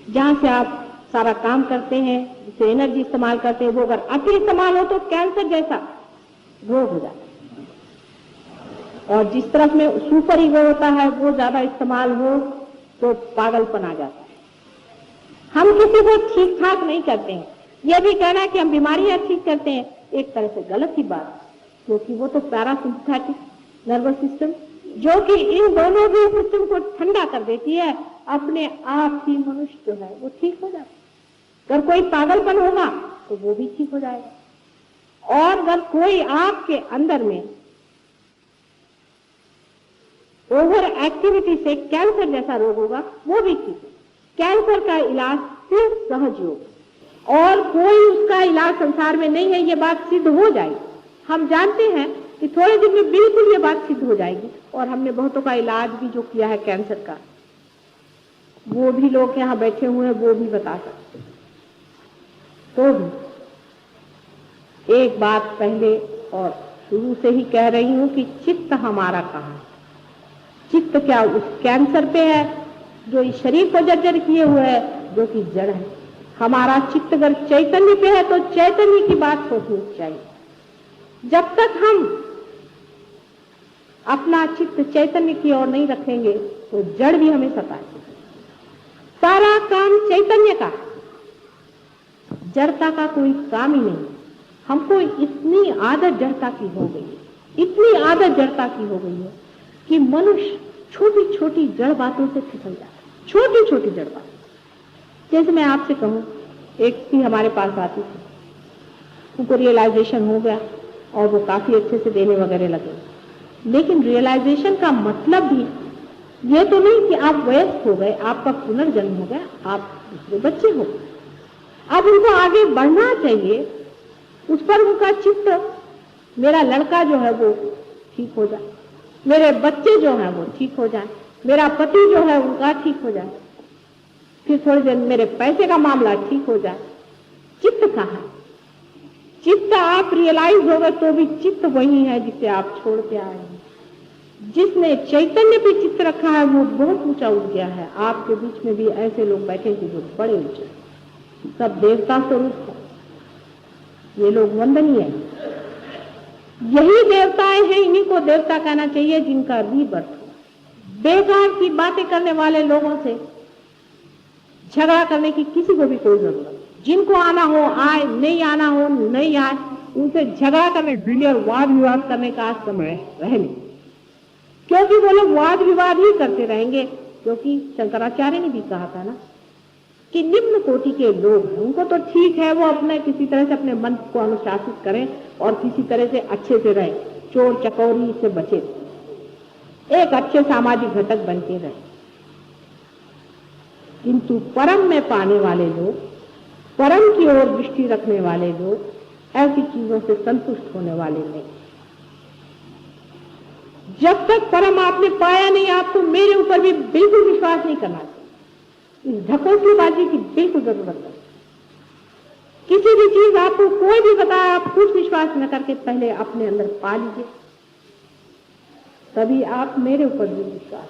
जहां से आप सारा काम करते हैं, जिससे एनर्जी इस्तेमाल करते हैं, वो अगर अति इस्तेमाल हो तो कैंसर जैसा रोग हो जाता है। और जिस तरफ में सुपर ईगो होता है वो ज्यादा इस्तेमाल हो तो पागलपन आ जाता है। हम किसी को ठीक ठाक नहीं करते हैं। यह भी कहना कि हम बीमारियां ठीक करते हैं एक तरह से गलत ही बात, क्योंकि वो तो पैरासिम्पैथेटिक नर्वस सिस्टम जो कि इन दोनों भी सिस्टम को ठंडा कर देती है, अपने आप ही मनुष्य जो है वो ठीक हो जाता है। अगर कोई पागलपन होगा तो वो भी ठीक हो जाएगा, और अगर कोई आपके अंदर में ओवर एक्टिविटी से कैंसर जैसा रोग होगा वो भी ठीक है। कैंसर का इलाज सिर्फ सहज योग, और कोई उसका इलाज संसार में नहीं है, ये बात सिद्ध हो जाएगी। हम जानते हैं कि थोड़े दिन में बिल्कुल ये बात सिद्ध हो जाएगी। और हमने बहुतों का इलाज भी जो किया है कैंसर का, वो भी लोग यहाँ बैठे हुए हैं, वो भी बता सकते हैं। तो भी एक बात पहले और शुरू से ही कह रही हूं कि चित्त हमारा कहाँ है? चित्त क्या उस कैंसर पे है जो इस शरीर को जर्जर किए हुए है, जो कि जड़ है। हमारा चित्त अगर चैतन्य पे है तो चैतन्य की बात सोचनी चाहिए। जब तक हम अपना चित्त चैतन्य की ओर नहीं रखेंगे तो जड़ भी हमें सताएगी। सारा काम चैतन्य का, जड़ता का कोई काम ही नहीं। हमको इतनी आदत जड़ता की हो गई है, इतनी आदत जड़ता की हो गई है कि मनुष्य छोटी छोटी जड़ बातों से फिसल जाता है। छोटी छोटी जड़ बात, जैसे मैं आपसे कहूं, एक थी हमारे पास आती थी, उनको रियलाइजेशन हो गया और वो काफी अच्छे से देने वगैरह लगे। लेकिन रियलाइजेशन का मतलब भी ये तो नहीं कि आप वयस्क हो गए, आपका पुनर्जन्म हो गया, आप दूसरे बच्चे हो गए। अब उनको आगे बढ़ना चाहिए, उस पर उनका चित्त, मेरा लड़का जो है वो ठीक हो जाए, मेरे बच्चे जो हैं वो ठीक हो जाए, मेरा पति जो है उनका ठीक हो जाए, फिर थोड़ी देर मेरे पैसे का मामला ठीक हो जाए। चित्त कहाँ है? चित्त आप रियलाइज हो गए तो भी चित्त वही है जिसे आप छोड़ के आए हैं। जिसने चैतन्य पे चित्त रखा है वो बहुत ऊंचा उठ गया है। आपके बीच में भी ऐसे लोग बैठे थे जो बड़े ऊंचे, सब देवता स्वरूप है। ये लोग वंदनीय है। यही देवताएं हैं, इन्हीं को देवता कहना चाहिए जिनका रीबर्थ हो। बेकार की बातें करने वाले लोगों से झगड़ा करने की किसी को भी कोई जरूरत नहीं। जिनको आना हो आए, नहीं आना हो नहीं आए, उनसे झगड़ा करने और वाद विवाद करने का आज समय रहे नहीं, क्योंकि वो लोग वाद विवाद ही करते रहेंगे। क्योंकि शंकराचार्य ने भी कहा था ना कि निम्न कोटि के लोग हैं, उनको तो ठीक है वो अपने किसी तरह से अपने मन को अनुशासित करें और किसी तरह से अच्छे से रहे, चोर चकोरी से बचे, एक अच्छे सामाजिक घटक बन के रहे। किंतु परम में पाने वाले लोग, परम की ओर दृष्टि रखने वाले लोग ऐसी चीजों से संतुष्ट होने वाले नहीं। जब तक परम आपने पाया नहीं, आपको मेरे ऊपर भी बिल्कुल विश्वास नहीं करना चाहिए। इस ढकोसलेबाजी की बिल्कुल जरूरत नहीं। किसी भी चीज आपको कोई भी बताए, आप कुछ विश्वास न करके पहले अपने अंदर पा लीजिए, तभी आप मेरे ऊपर भी विश्वास।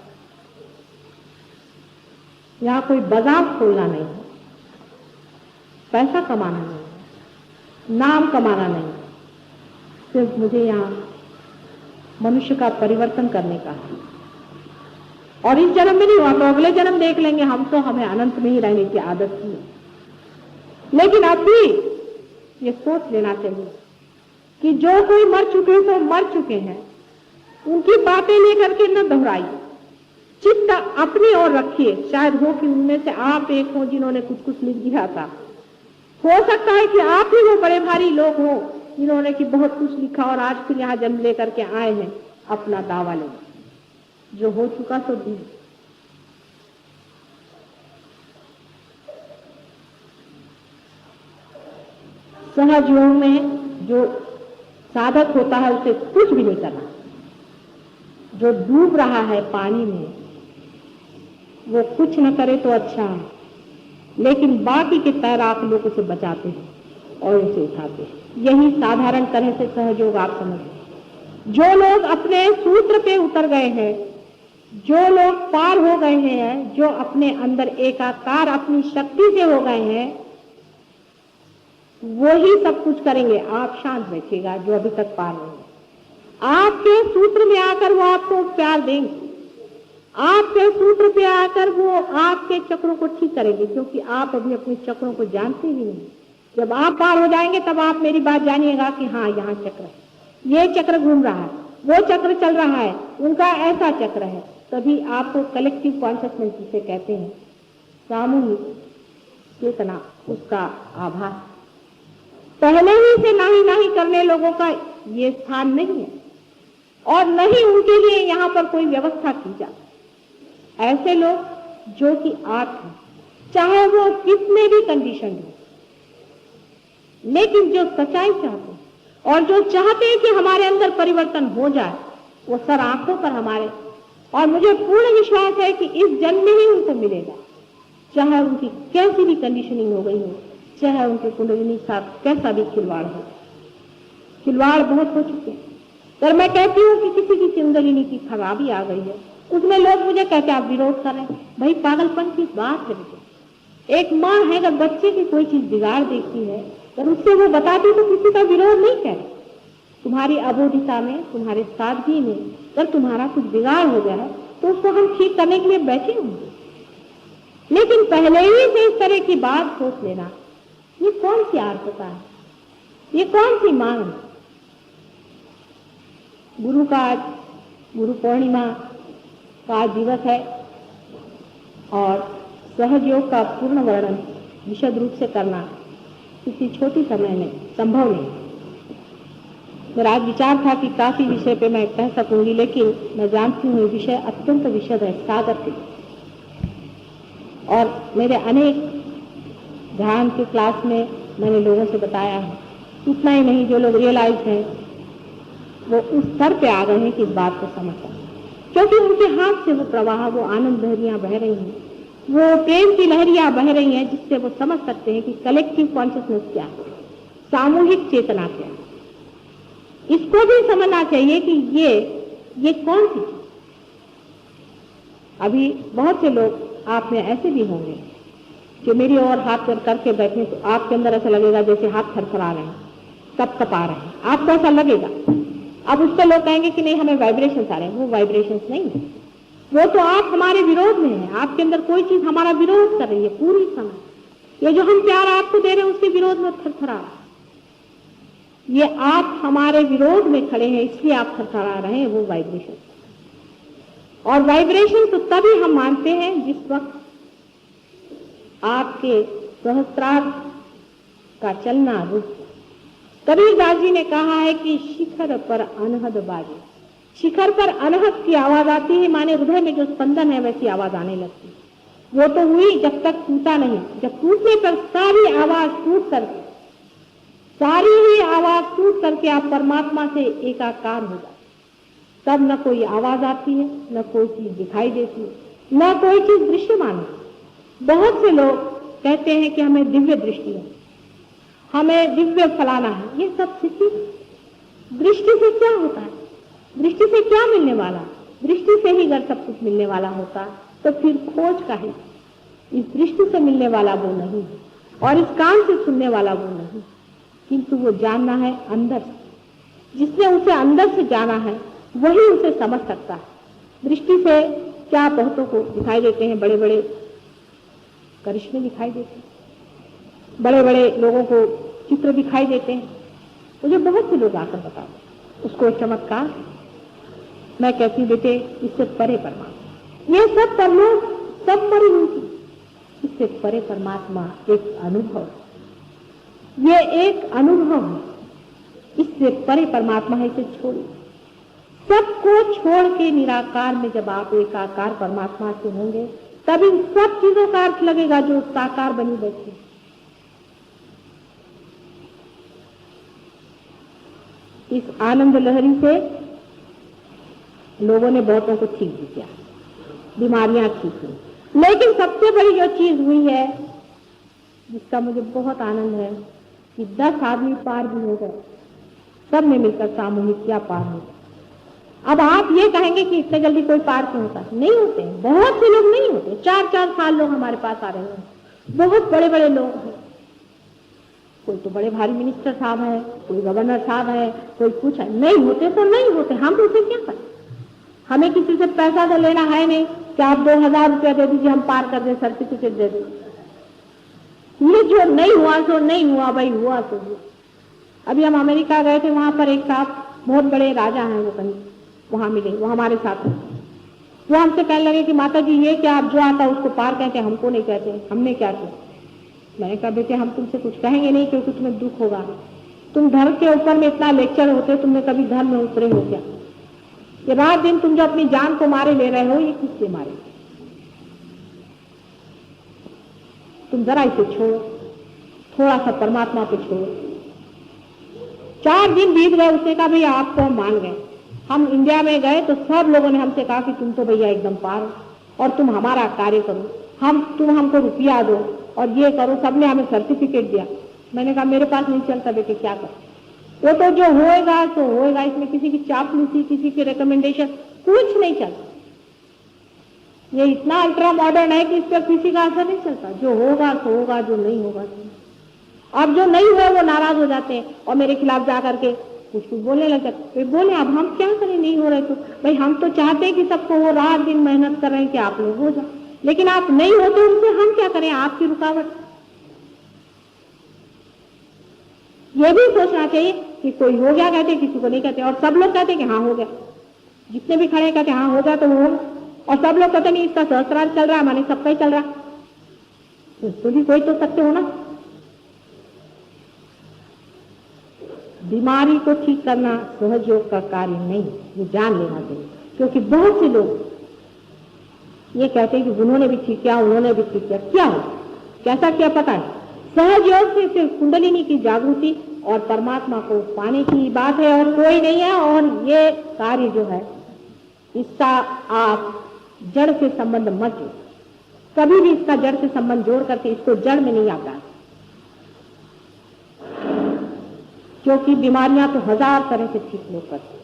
यहां कोई बाजार खोलना नहीं है, पैसा कमाना नहीं है, नाम कमाना नहीं है, सिर्फ मुझे यहां मनुष्य का परिवर्तन करने का है। और इस जन्म में नहीं हुआ तो अगले जन्म देख लेंगे, हम तो हमें अनंत में ही रहने की आदत थी। लेकिन अब भी ये सोच लेना चाहिए कि जो कोई मर चुके तो मर चुके हैं, उनकी बातें लेकर के न दोहराइए, चित्त अपनी ओर रखिए। शायद हो कि उनमें से आप एक हो जिन्होंने कुछ कुछ लिख दिया था, हो सकता है कि आप ही वो बड़े भारी लोग हो जिन्होंने कि बहुत कुछ लिखा और आज फिर यहाँ जन्म लेकर के आए हैं अपना दावा लेने। जो हो चुका तो दी। सहज योग में जो साधक होता है उसे कुछ भी नहीं करना। जो डूब रहा है पानी में वो कुछ न करे तो अच्छा है, लेकिन बाकी के तैराक लोग उसे बचाते हैं और उसे उठाते हैं। यही साधारण तरह से सहयोग आप समझिए। जो लोग अपने सूत्र पे उतर गए हैं, जो लोग पार हो गए हैं, जो अपने अंदर एकाकार अपनी शक्ति से हो गए हैं, वो ही सब कुछ करेंगे। आप शांत बैठिएगा जो अभी तक पार नहीं है। आपके सूत्र में आकर वो आपको प्यार देंगे, आपके सूत्र पे आकर वो आपके चक्रों को ठीक करेंगे, क्योंकि आप अभी अपने चक्रों को जानते ही नहीं। जब आप पार हो जाएंगे तब आप मेरी बात जानिएगा कि हाँ यहाँ चक्र है, ये चक्र घूम रहा है, वो चक्र चल रहा है, उनका ऐसा चक्र है। तभी आपको कलेक्टिव कॉन्शियसनेस जिसे कहते हैं, सामूहिक चेतना, उसका आभास। पहले ही से नाही करने लोगों का ये स्थान नहीं है और न ही उनके लिए यहाँ पर कोई व्यवस्था की जाए। ऐसे लोग जो कि आप हैं, चाहे वो कितने भी कंडीशन हो, लेकिन जो सच्चाई चाहते हैं और जो चाहते हैं कि हमारे अंदर परिवर्तन हो जाए, वो सर आंखों पर हमारे, और मुझे पूर्ण विश्वास है कि इस जन्म में ही उनको मिलेगा, चाहे उनकी कैसी भी कंडीशनिंग हो गई हो, चाहे उनके कुंडलिनी साथ कैसा भी खिलवाड़ हो। खिलवाड़ बहुत हो चुके हैं। पर मैं कहती हूँ कि किसी की कुंडलिनी की खराबी आ गई है, उसमें लोग मुझे कहते हैं आप विरोध कर रहे हैं। भाई पागलपन की बात है। मुझे एक माँ है, अगर बच्चे की कोई चीज बिगाड़ देखती है, अगर उससे वो बताती तो किसी का विरोध नहीं करे। तुम्हारी अबोधिता में, तुम्हारे सादगी में अगर तुम्हारा कुछ बिगाड़ हो गया है तो उसको हम ठीक करने के लिए बैठे होंगे। लेकिन पहले ही से इस तरह की बात सोच लेना, ये कौन सी आर्तता है, ये कौन सी मांग है। गुरु का आज गुरु पूर्णिमा का आज दिवस है और सहयोग का पूर्ण वर्णन विशद रूप से करना किसी छोटी समय में संभव नहीं। मेरा आज विचार था कि काफी विषय पे मैं कह सकूंगी, लेकिन मैं जानती हूँ ये विषय अत्यंत विशद है, सागर के। और मेरे अनेक ध्यान के क्लास में मैंने लोगों से बताया है, इतना ही नहीं, जो लोग रियलाइज हैं वो उस स्तर पे आ गए हैं कि इस बात को समझ पाए, क्योंकि उनके हाथ से वो प्रवाह, वो आनंद लहरियां बह रही हैं, वो प्रेम की लहरियां बह रही हैं, जिससे वो समझ सकते हैं कि कलेक्टिव कॉन्शियसनेस क्या है, सामूहिक चेतना क्या है। इसको भी समझना चाहिए कि ये कौन सी चीज। अभी बहुत से लोग आप में ऐसे भी होंगे जो मेरी ओर हाथ करके बैठे तो आपके अंदर ऐसा लगेगा जैसे हाथ थरथरा रहे हैं, कपकपा रहे हैं, आपको ऐसा लगेगा। अब उस पर लोग कहेंगे कि नहीं हमें वाइब्रेशंस आ रहे हैं। वो वाइब्रेशंस नहीं है, वो तो आप हमारे विरोध में है। आपके अंदर कोई चीज हमारा विरोध कर रही है पूरी समय। ये जो हम प्यार आपको दे रहे हैं उसके विरोध में थरथरा, ये आप हमारे विरोध में खड़े हैं इसलिए आप थरथरा रहे हैं, वो वाइब्रेशन। और वाइब्रेशन तो तभी हम मानते हैं जिस वक्त आपके सहस्त्रार का चलना रुक। कबीरदास जी ने कहा है कि शिखर पर अनहद बाजे, शिखर पर अनहद की आवाज आती है, माने हृदय में जो स्पंदन है वैसी आवाज आने लगती है। वो तो हुई जब तक टूटा नहीं, जब टूटने पर सारी आवाज टूट करके, सारी ही आवाज टूट करके आप परमात्मा से एकाकार हो जाते, तब न कोई आवाज आती है, न कोई चीज दिखाई देती है, न कोई चीज दृश्यमान है। बहुत से लोग कहते हैं कि हमें दिव्य दृष्टि है, हमें दिव्य फलाना है। ये सब स्थिति दृष्टि से क्या होता है, दृष्टि से क्या मिलने वाला? दृष्टि से ही अगर सब कुछ मिलने वाला होता तो फिर खोज का है। इस दृष्टि से मिलने वाला वो नहीं है और इस कान से सुनने वाला वो नहीं, किंतु वो जानना है अंदर से। जिसने उसे अंदर से जाना है वही उसे समझ सकता है। दृष्टि से क्या बहुतों को दिखाई देते हैं, बड़े बड़े करिश्मे दिखाई देते हैं, बड़े बड़े लोगों को चित्र दिखाई देते हैं। मुझे बहुत से लोग आकर बताते उसको चमत्कार। मैं कहती हूँ बेटे इससे परे परमात्मा, ये सब परलोक सब मरी हुई थी, इससे परे परमात्मा एक अनुभव, ये एक अनुभव है, इससे परे परमात्मा है। इसे छोड़िए, सबको छोड़ के निराकार में जब आप एकाकार परमात्मा से होंगे तब इन सब चीजों का अर्थ लगेगा जो साकार बनी बैठी। इस आनंद लहरी से लोगों ने बहुतों को ठीक भी किया, बीमारियां ठीक हुई। लेकिन सबसे बड़ी जो चीज हुई है जिसका मुझे बहुत आनंद है कि 10 आदमी पार भी हो गए, सब ने मिलकर सामूहिक क्या पार हो। अब आप ये कहेंगे कि इतने जल्दी कोई पार क्यों होता है? नहीं होते, बहुत से लोग नहीं होते। 4-4 साल लोग हमारे पास आ रहे हैं, बहुत बड़े बड़े लोग हैं, कोई तो बड़े भारी मिनिस्टर साहब है, कोई गवर्नर साहब है, कोई कुछ है। नहीं होते तो नहीं होते, हम तो उसे क्या करें? हमें किसी से पैसा तो लेना है नहीं कि आप 2000 रुपया दे दीजिए हम पार कर दें, सर्टिफिकेट दे दें। ये जो नहीं हुआ सो नहीं हुआ, भाई हुआ तो हुआ। अभी हम अमेरिका गए थे, वहां पर एक साहब बहुत बड़े राजा हैं, वो कहीं वहां मिले, वो हमारे साथ हैं। वो हमसे कहने लगे कि माता जी ये क्या आप जो आता उसको पार कहते, हमको नहीं कहते, हमने क्या किया? मैंने कहा बेटे हम तुमसे कुछ कहेंगे नहीं क्योंकि तुम्हें दुख होगा। तुम धर्म के ऊपर में इतना लेक्चर होते, तुमने कभी धर्म में उतरे हो क्या? ये रात दिन तुम जो अपनी जान को मारे ले रहे हो, ये किससे मारे? तुम जरा इसे छोड़ो, थोड़ा सा परमात्मा पे छोड़ो, 4 दिन बीत गए, उसने कहा भैया आपको हम मान गए। हम इंडिया में गए तो सब लोगों ने हमसे कहा कि तुम तो भैया एकदम पार हो और तुम हमारा कार्य करो, तुम हमको रुपया दो और ये करो। सबने हमें सर्टिफिकेट दिया। मैंने कहा मेरे पास नहीं चलता बेटे, क्या करो? वो तो जो होएगा तो होएगा, इसमें किसी की चापलूसी, किसी की रिकमेंडेशन कुछ नहीं चलता। ये इतना अल्ट्रा मॉडर्न है कि इस पर किसी का असर नहीं चलता। जो होगा तो होगा, जो नहीं होगा तो नहीं। अब जो नहीं हुआ वो नाराज हो जाते हैं और मेरे खिलाफ जा करके कुछ बोलने लग जाते। बोले अब हम क्या करें, नहीं हो रहे तो भाई हम तो चाहते हैं कि सबको वो रात दिन मेहनत कर रहे हैं कि आप लोग हो जाए, लेकिन आप नहीं होते उनसे हम क्या करें, आपकी रुकावट। ये भी सोचना चाहिए कि कोई हो गया कहते, किसी को नहीं कहते, और सब लोग कहते कि हाँ हो गया। जितने भी खड़े कहते हाँ हो गया तो वो, और सब लोग कहते नहीं इसका सहस्त्रार्थ चल रहा है, माने सबका ही चल रहा। तो भी कोई तो सत्य हो ना। बीमारी को ठीक करना सहयोग का कार्य नहीं, ये जान लेना चाहिए। क्योंकि बहुत से लोग ये कहते हैं कि उन्होंने भी ठीक किया, उन्होंने भी ठीक किया। क्या हो, कैसा क्या पता है? सहयोग से सिर्फ कुंडलिनी की जागृति और परमात्मा को पाने की बात है और कोई नहीं है। और ये कार्य जो है इसका आप जड़ से संबंध मत जोड़, कभी भी इसका जड़ से संबंध जोड़ करके इसको जड़ में नहीं आता, क्योंकि बीमारियां तो 1000 तरह से ठीक लोग करते।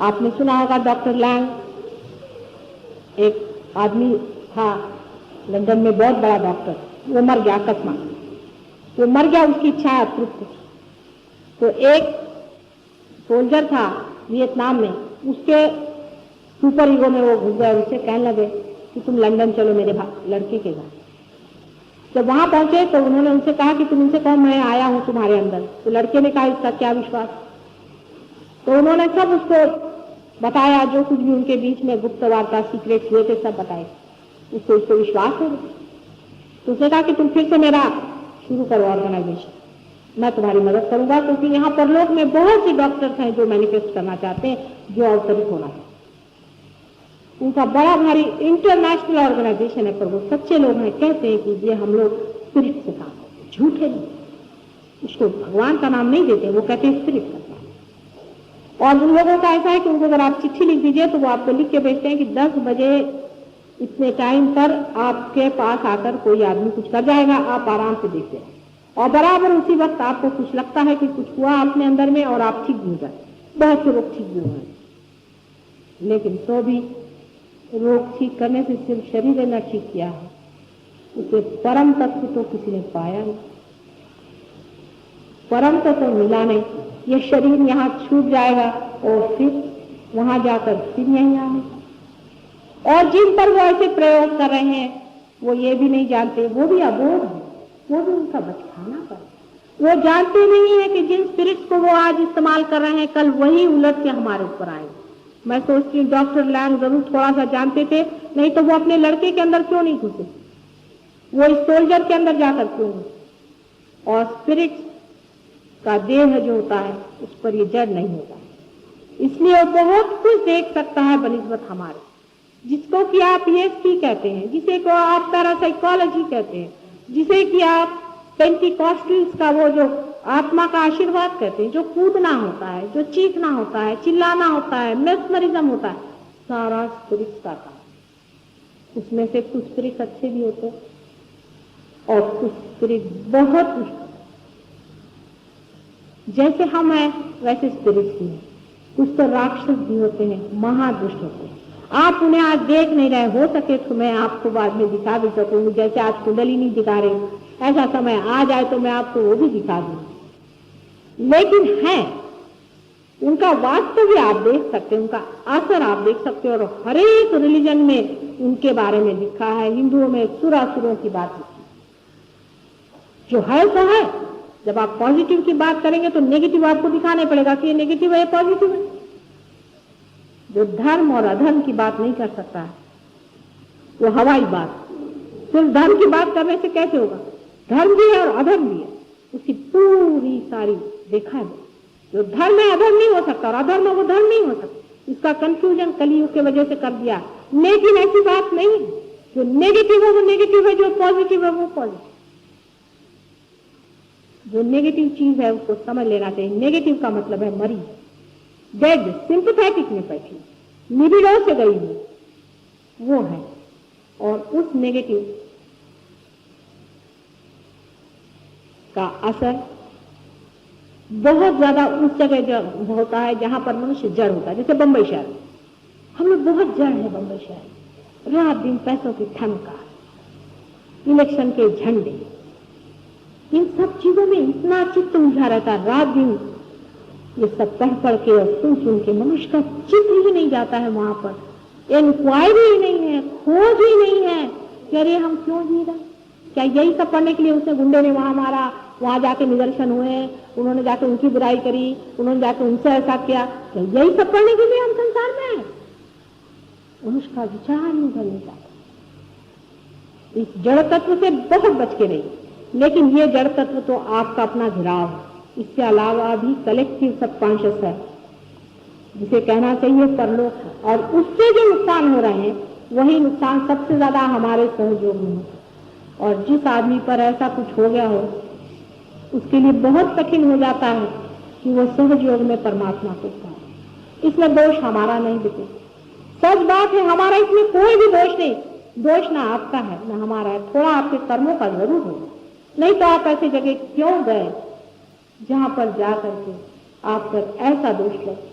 आपने सुना होगा डॉक्टर लैंग, एक आदमी था लंदन में, बहुत बड़ा डॉक्टर, वो मर गया अकस्मात। वो मर गया, उसकी इच्छा अतृप्त। तो एक सोल्जर था वियतनाम में, उसके सुपर ईगो में वो घुस गया। उससे कहने लगे कि तुम लंदन चलो मेरे लड़के के घर। जब वहां पहुंचे तो उन्होंने उनसे कहा कि तुम उनसे कहो मैं आया हूं तुम्हारे अंदर। तो लड़के ने कहा इसका क्या विश्वास। तो उन्होंने सब उसको बताया, जो कुछ भी उनके बीच में गुप्त वार्ता सीक्रेट हुए थे सब बताए। उसको विश्वास हो गया। तो उसने कहा कि तुम फिर से मेरा शुरू करो ऑर्गेनाइजेशन, मैं तुम्हारी मदद करूंगा, क्योंकि यहाँ पर लोग में बहुत से डॉक्टर्स हैं जो मैनिफेस्ट करना चाहते हैं, जो अवतरित होना है। उनका बड़ा भारी इंटरनेशनल ऑर्गेनाइजेशन है, पर वो सच्चे लोग हैं, कहते हैं कि ये हम लोग स्पिरिट से काम करते, झूठे नहीं, उसको भगवान का नाम नहीं देते, वो कहते हैं स्पिरिट का काम। और उन लोगों का ऐसा है कि उनको अगर आप चिट्ठी लिख दीजिए तो वो आपको लिख के भेजते हैं कि 10 बजे इतने टाइम पर आपके पास आकर कोई आदमी कुछ कर जाएगा, आप आराम से देखते हैं। और बराबर उसी वक्त आपको कुछ लगता है कि कुछ हुआ अपने अंदर में और आप ठीक भी हो जाए। बहुत से लोग ठीक भी हुए, लेकिन तो भी रोग ठीक करने से सिर्फ शरीर ने ठीक किया है, उसे परम तत्व तो किसी ने पाया नहीं, परम तत्व तो मिला नहीं। ये शरीर यहाँ छूट जाएगा और फिर वहां जाकर फिर यहीं आएगा। और जिन पर वो ऐसे प्रयोग कर रहे हैं वो ये भी नहीं जानते, वो भी अबोध है, वो भी उनका बचकाना पर। वो जानते नहीं है कि जिन स्पिरिट्स को वो आज इस्तेमाल कर रहे हैं कल वही उलट के हमारे ऊपर आएंगे। मैं सोचती हूँ डॉक्टर लैंग जरूर थोड़ा सा जानते थे, नहीं तो वो अपने लड़के के अंदर क्यों नहीं घुसे, वो इस सोल्जर के अंदर जाकर क्यों घुसे। और स्पिरिट का देह जो होता है उस पर ये जड़ नहीं होता, इसलिए वो बहुत कुछ देख सकता है बनिस्बत हमारे, जिसको कि आप ESP कहते हैं, जिसे को आप पैरासाइकोलॉजी कहते हैं, जिसे कि आप पेंटिकॉस्टल्स का वो जो आत्मा का आशीर्वाद कहते हैं, जो कूदना होता है, जो चीखना होता है, चिल्लाना होता है, मेस्मरिज्म होता है, सारा स्पिरिट का काम। उसमें से कुछ स्पिरिट अच्छे भी होते हैं और कुछ स्पिरिट बहुत दुष्ट। जैसे हम हैं वैसे स्पिरिट भी हैं, कुछ तो राक्षस भी होते हैं, महादुष्ट होते हैं। आप उन्हें आज देख नहीं रहे, हो सके तो मैं आपको बाद में दिखा भी सकूंगी, जैसे आज कुंडलिनी दिखा रही, ऐसा समय आ जाए तो मैं आपको वो भी दिखा दूंगी। लेकिन है, उनका वास्तव भी आप देख सकते हैं, उनका असर आप देख सकते हो। और हर एक रिलीजन में उनके बारे में लिखा है। हिंदुओं में सुरासुरों की बात लिखी, जो है तो है। जब आप पॉजिटिव की बात करेंगे तो नेगेटिव आपको दिखाने पड़ेगा कि ये नेगेटिव है, पॉजिटिव है। जो धर्म और अधर्म की बात नहीं कर सकता है वो हवाई बात। सिर्फ धर्म की बात करने से कैसे होगा? धर्म भी है और अधर्म भी है, उसकी पूरी सारी देखा है। जो धर्म है अधर्म नहीं हो सकता और अधर्म है वो धर्म नहीं हो सकता। इसका कंफ्यूजन कलयुग की वजह से कर दिया। लेकिन ऐसी बात नहीं है, जो नेगेटिव है वो नेगेटिव है, जो पॉजिटिव है वो पॉजिटिव। जो नेगेटिव चीज है उसको समझ लेना चाहिए। नेगेटिव का मतलब है मरी, डेड, सिंपैथेटिक में बैठी, लिबिडो से गई हुई, वो है। और उस नेगेटिव का असर बहुत ज्यादा उस जगह होता है जहां पर मनुष्य जड़ होता है, जैसे बंबई शहर। हम लोग बहुत जड़ है बंबई शहर, रात दिन पैसों की ठनका, इलेक्शन के झंडे, इन सब चीजों में इतना चित्त उलझा रहता है रात दिन। ये सब पढ़ पढ़ के और सुन सुन के मनुष्य का चित्त ही नहीं जाता है वहां पर, इंक्वायरी ही नहीं है, खोज ही नहीं है कि अरे हम क्यों जी रहे। क्या यही सब पढ़ने के लिए उसने गुंडे ने वहां मारा, वहां जाके निदर्शन हुए, उन्होंने जाके उनकी बुराई करी, उन्होंने जाके उनसे ऐसा किया, क्या यही सब पढ़ने के लिए हम संसार में हैं? मनुष्य का विचार नहीं करने जाता। इस जड़ तत्व से बहुत बच के रहिए, लेकिन ये जड़ तत्व तो आपका अपना घिराव है। इसके अलावा भी कलेक्टिव सबकॉन्शियस है, जिसे कहना चाहिए परलोक है, और उससे जो नुकसान हो रहे हैं वही नुकसान सबसे ज्यादा हमारे सहयोग में है। और जिस आदमी पर ऐसा कुछ हो गया हो उसके लिए बहुत कठिन हो जाता है कि वो सहयोग में परमात्मा को पाए। इसमें दोष हमारा नहीं बिके, सच बात है, हमारा इसमें कोई भी दोष नहीं। दोष ना आपका है ना हमारा है, थोड़ा आपके कर्मों का जरूर होगा, नहीं तो आप ऐसी जगह क्यों गए जहां पर जा करके आप पर ऐसा दोष लगे।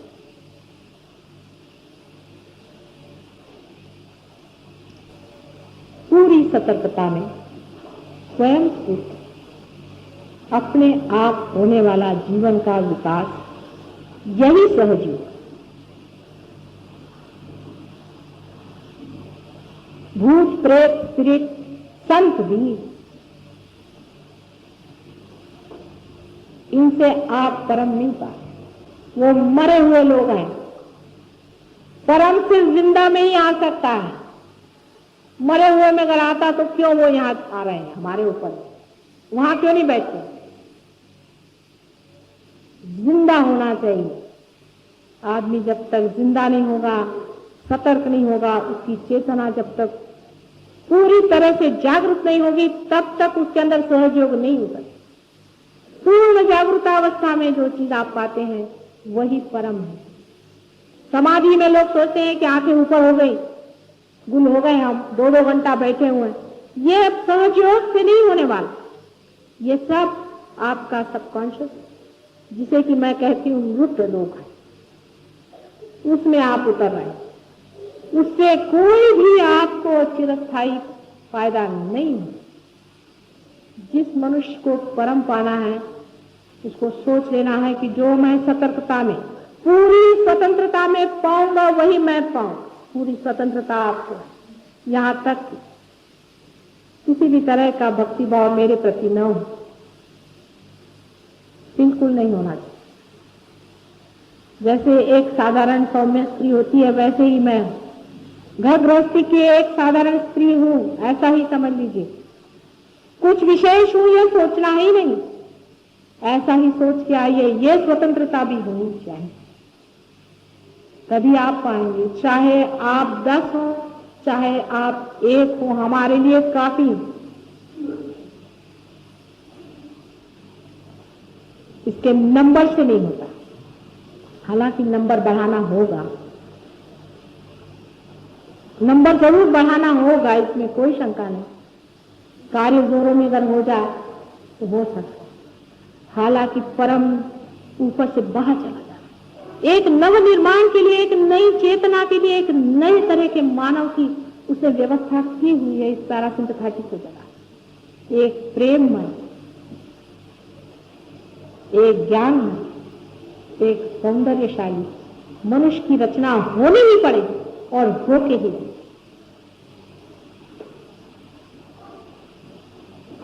पूरी सतर्कता में स्वयं स्फूर्त अपने आप होने वाला जीवन का विकास, यही सहयोग। भूत प्रेत स्पिरिट संत भी, इनसे आप परम नहीं पाए। वो मरे हुए लोग हैं, परम सिर्फ जिंदा में ही आ सकता है। मरे हुए में अगर आता तो क्यों वो यहां आ रहे हैं हमारे ऊपर, वहां क्यों नहीं बैठते? जिंदा होना चाहिए। आदमी जब तक जिंदा नहीं होगा, सतर्क नहीं होगा, उसकी चेतना जब तक पूरी तरह से जागरूक नहीं होगी, तब तक उसके अंदर सहयोग नहीं हो सकता। पूर्ण जागरूकतावस्था में जो चीज आप पाते हैं वही परम है। समाधि में लोग सोचते हैं कि आंखें ऊपर हो गई, गुल हो गए, हम 2-2 घंटा बैठे हुए हैं। ये सहयोग से नहीं होने वाला। ये सब आपका सबकॉन्शियस, जिसे कि मैं कहती हूँ मृत लोक है, उसमें आप उतर रहे हैं। उससे कोई भी आपको चिरस्थायी फायदा नहीं है। जिस मनुष्य को परम पाना है उसको सोच लेना है कि जो मैं सतर्कता में, पूरी स्वतंत्रता में पाऊंगा वही मैं पाऊं। पूरी स्वतंत्रता आपको है। यहां तक किसी भी तरह का भक्ति भाव मेरे प्रति न हो, बिल्कुल नहीं होना चाहिए। जैसे एक साधारण सौम्य स्त्री होती है, वैसे ही मैं घर गृहस्थी की एक साधारण स्त्री हूं, ऐसा ही समझ लीजिए। कुछ विशेष हूं ये सोचना ही नहीं, ऐसा ही सोच के आइए। ये स्वतंत्रता भी होनी चाहिए, तभी आप पाएंगे। चाहे आप 10 हो, चाहे आप 1 हो, हमारे लिए काफी। इसके नंबर से नहीं होता, हालांकि नंबर बढ़ाना होगा, नंबर जरूर बढ़ाना होगा, इसमें कोई शंका नहीं। कार्य जोरों में अगर हो जाए तो हो सकता है, हालांकि परम ऊपर से बाहर चला जाए। एक नव निर्माण के लिए, एक नई चेतना के लिए, एक नए तरह के मानव की उसने व्यवस्था की हुई है इस पैरासिम्पैथेटिक की जगह। एक प्रेममय, एक ज्ञानमय, एक सौंदर्यशाली मनुष्य की रचना होनी ही पड़ेगी और होके ही।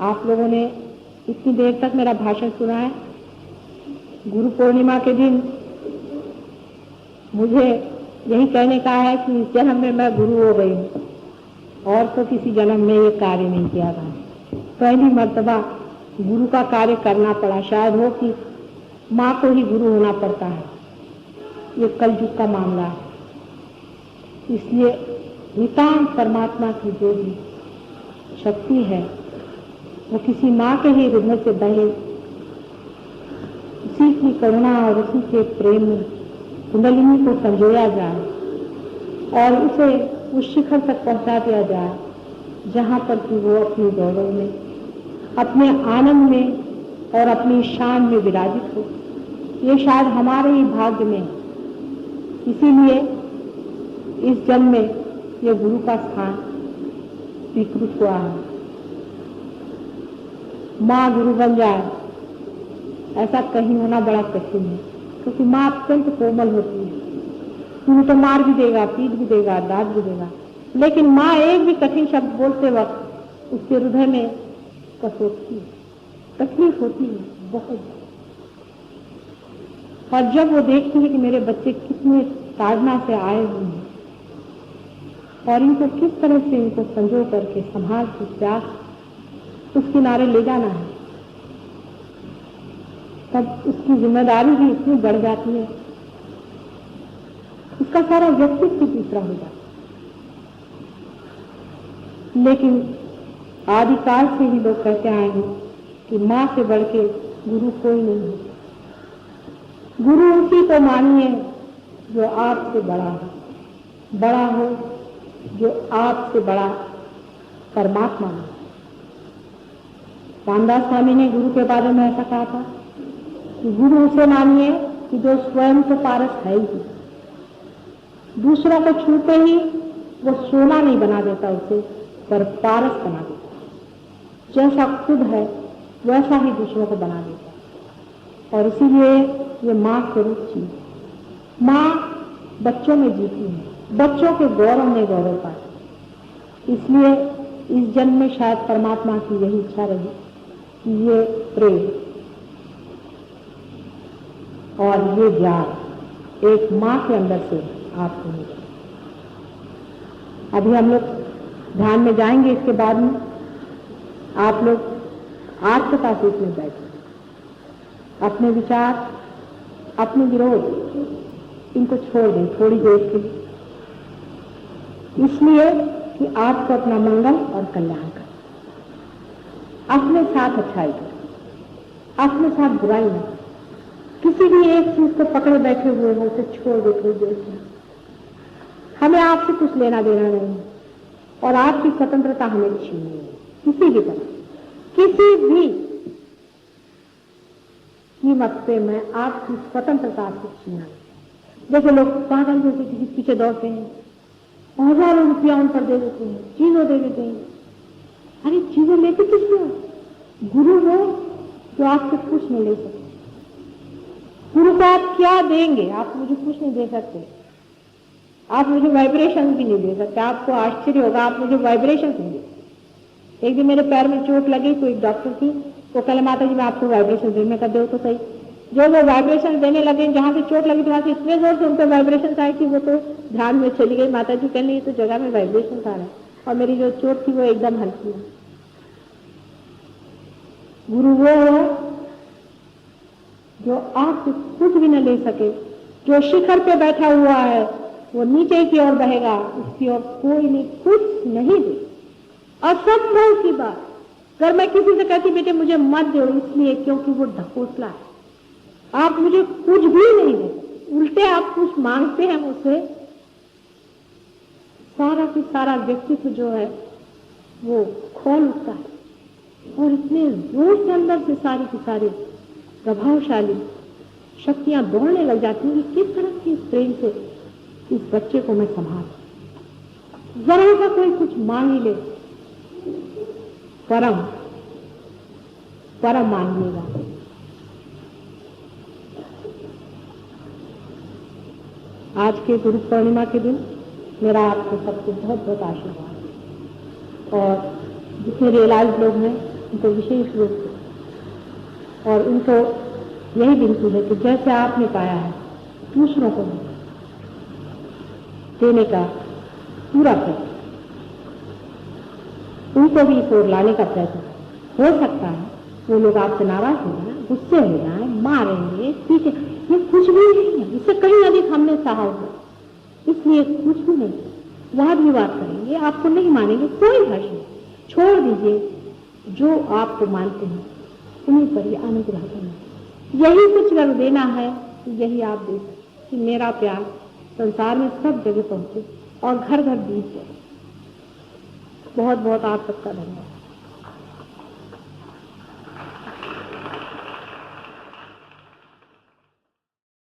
आप लोगों ने इतनी देर तक मेरा भाषण सुना है। गुरु पूर्णिमा के दिन मुझे यही कहने का है कि इस जन्म में मैं गुरु हो गई हूँ, और तो किसी जन्म में ये कार्य नहीं किया था। पहली मर्तबा गुरु का कार्य करना पड़ा। शायद हो कि माँ को ही गुरु होना पड़ता है, ये कलयुग का मामला है। इसलिए नितांत परमात्मा की जो भी शक्ति है वो किसी माँ के ही हृदय से बहे उसी की करुणा और उसी के प्रेम में कुंडलिनी को संजोया जाए और उसे उस शिखर तक पहुंचा दिया जाए जहां पर कि वो अपने गौरव में, अपने आनंद में और अपनी शान में विराजित हो। ये शायद हमारे ही भाग्य में, इसीलिए इस जन्म में ये गुरु का स्थान स्वीकृत हुआ है। माँ गुरु बन जाए ऐसा कहीं होना बड़ा कठिन है, क्योंकि माँ अत्यंत कोमल होती है। गुरु तो मार भी देगा, पीट भी देगा, डांट भी देगा, लेकिन माँ एक भी कठिन शब्द बोलते वक्त उसके हृदय में कसोटती है, तकलीफ होती है बहुत। और जब वो देखती है कि मेरे बच्चे कितने ताड़ना से आए हुए हैं और इनको किस तरह से इनको संजो करके संभाल के प्यास उस किनारे ले जाना है, तब उसकी जिम्मेदारी भी इतनी बढ़ जाती है, उसका सारा व्यक्तित्व दूसरा हो जाता है। लेकिन आदिकाल से ही लोग कहते आए हैं कि माँ से बढ़ के गुरु कोई नहीं है। गुरु उसी को मानिए जो आपसे बड़ा हो जो आपसे बड़ा परमात्मा है। रामदास स्वामी ने गुरु के बारे में ऐसा कहा था कि गुरु उसे मानिए कि जो स्वयं तो पारस है ही, दूसरों को छूते ही वो सोना नहीं बना देता उसे, पर पारस बना देता। जैसा खुद है वैसा ही दूसरों को बना देता। और इसीलिए ये माँ स्वरूप चीज। माँ बच्चों में जीती है, बच्चों के गौरव में गौरव पाती। इसलिए इस जन्म में शायद परमात्मा की यही इच्छा रही कि ये प्रेम और ये ज्ञान एक माँ के अंदर से आपको मिले। अभी हम लोग ध्यान में जाएंगे, इसके बाद में आप लोग आज के पास इसमें बैठे, अपने विचार, अपने विरोध इनको छोड़ दें थोड़ी देर के लिए, इसलिए कि आपको अपना मंगल और कल्याण कर, अपने साथ अच्छाई कर, अपने साथ बुराई न कर। किसी भी एक चीज को पकड़े बैठे हुए हो उसे छोड़ दो थोड़ी देर से। हमें आपसे कुछ लेना देना नहीं और आपकी स्वतंत्रता हमें छीननी है, किसी भी तरह, किसी भी कीमत पे मैं आपकी स्वतंत्रता से छीना। जैसे लोग पागल जैसे किसी पीछे दौड़ते हैं, हजारों रुपया उन पर दे देते हैं, चीजों दे देते हैं। अरे चीजें लेते किससे हो? गुरु हो जो आपसे कुछ नहीं ले सकते। गुरु को आप क्या देंगे? आप मुझे कुछ नहीं दे सकते, आप मुझे वाइब्रेशन भी नहीं दे सकते। आपको आश्चर्य होगा, आप मुझे वाइब्रेशन नहीं दे सकते। एक दिन मेरे पैर में चोट लगी तो एक डॉक्टर थी, वो कल माता जी मैं आपको वाइब्रेशन देने का दो तो सही। जो वो वाइब्रेशन देने लगे, जहां से चोट लगी वहां से इतने जोर से उनको वाइब्रेशन आए कि वो तो ध्यान में चली गई। माता जी कहने तो जगह में वाइब्रेशन आ रहा है और मेरी जो चोट थी वो एकदम हल्की है। गुरु वो है जो आपसे कुछ भी न ले सके, जो शिखर पे बैठा हुआ है वो नीचे की ओर बहेगा, उसकी ओर कोई नहीं कुछ नहीं दे। असंभव की बात। अगर मैं किसी से कहती बेटे मुझे मत दो, इसलिए क्योंकि वो ढकोसला है, आप मुझे कुछ भी नहीं दे, उल्टे आप कुछ मांगते हैं मुझसे, सारा की सारा व्यक्तित्व जो है वो खोल उठता है और इतने जोर से अंदर से सारी की सारी प्रभावशाली शक्तियां दौड़ने लग जाती हैं कि किस तरह की इस प्रेम से इस बच्चे को मैं संभाल। जरा सा कोई कुछ मांग ही ले, परम परम मांगिएगा। आज के गुरु पूर्णिमा के दिन मेरा आपको सबको बहुत बहुत आशीर्वाद, और जितने रियलाइज लोग हैं उनको विशेष रूप से, और उनको यही विनती है कि जैसे आपने पाया है दूसरों को देने का पूरा प्रयत्न, उनको भी इस ओर लाने का प्रयत्न। हो सकता है वो लोग आपसे नाराज हो जाए, गुस्से हो जाए, मारेंगे, पीछे, ये कुछ भी नहीं है, इससे कहीं अधिक हमने सहा होगा, इसलिए कुछ भी नहीं, वाद विवाद करेंगे, आपको नहीं मानेंगे, कोई हर्ष नहीं, छोड़ दीजिए। जो आपको मानते हैं उन्हीं पर ही अनुग्रह करना, यही कुछ रंग देना है, यही आप दे सकते कि मेरा प्यार संसार में सब जगह पहुंचे और घर घर दीप जाए। बहुत बहुत आप सबका धन्यवाद।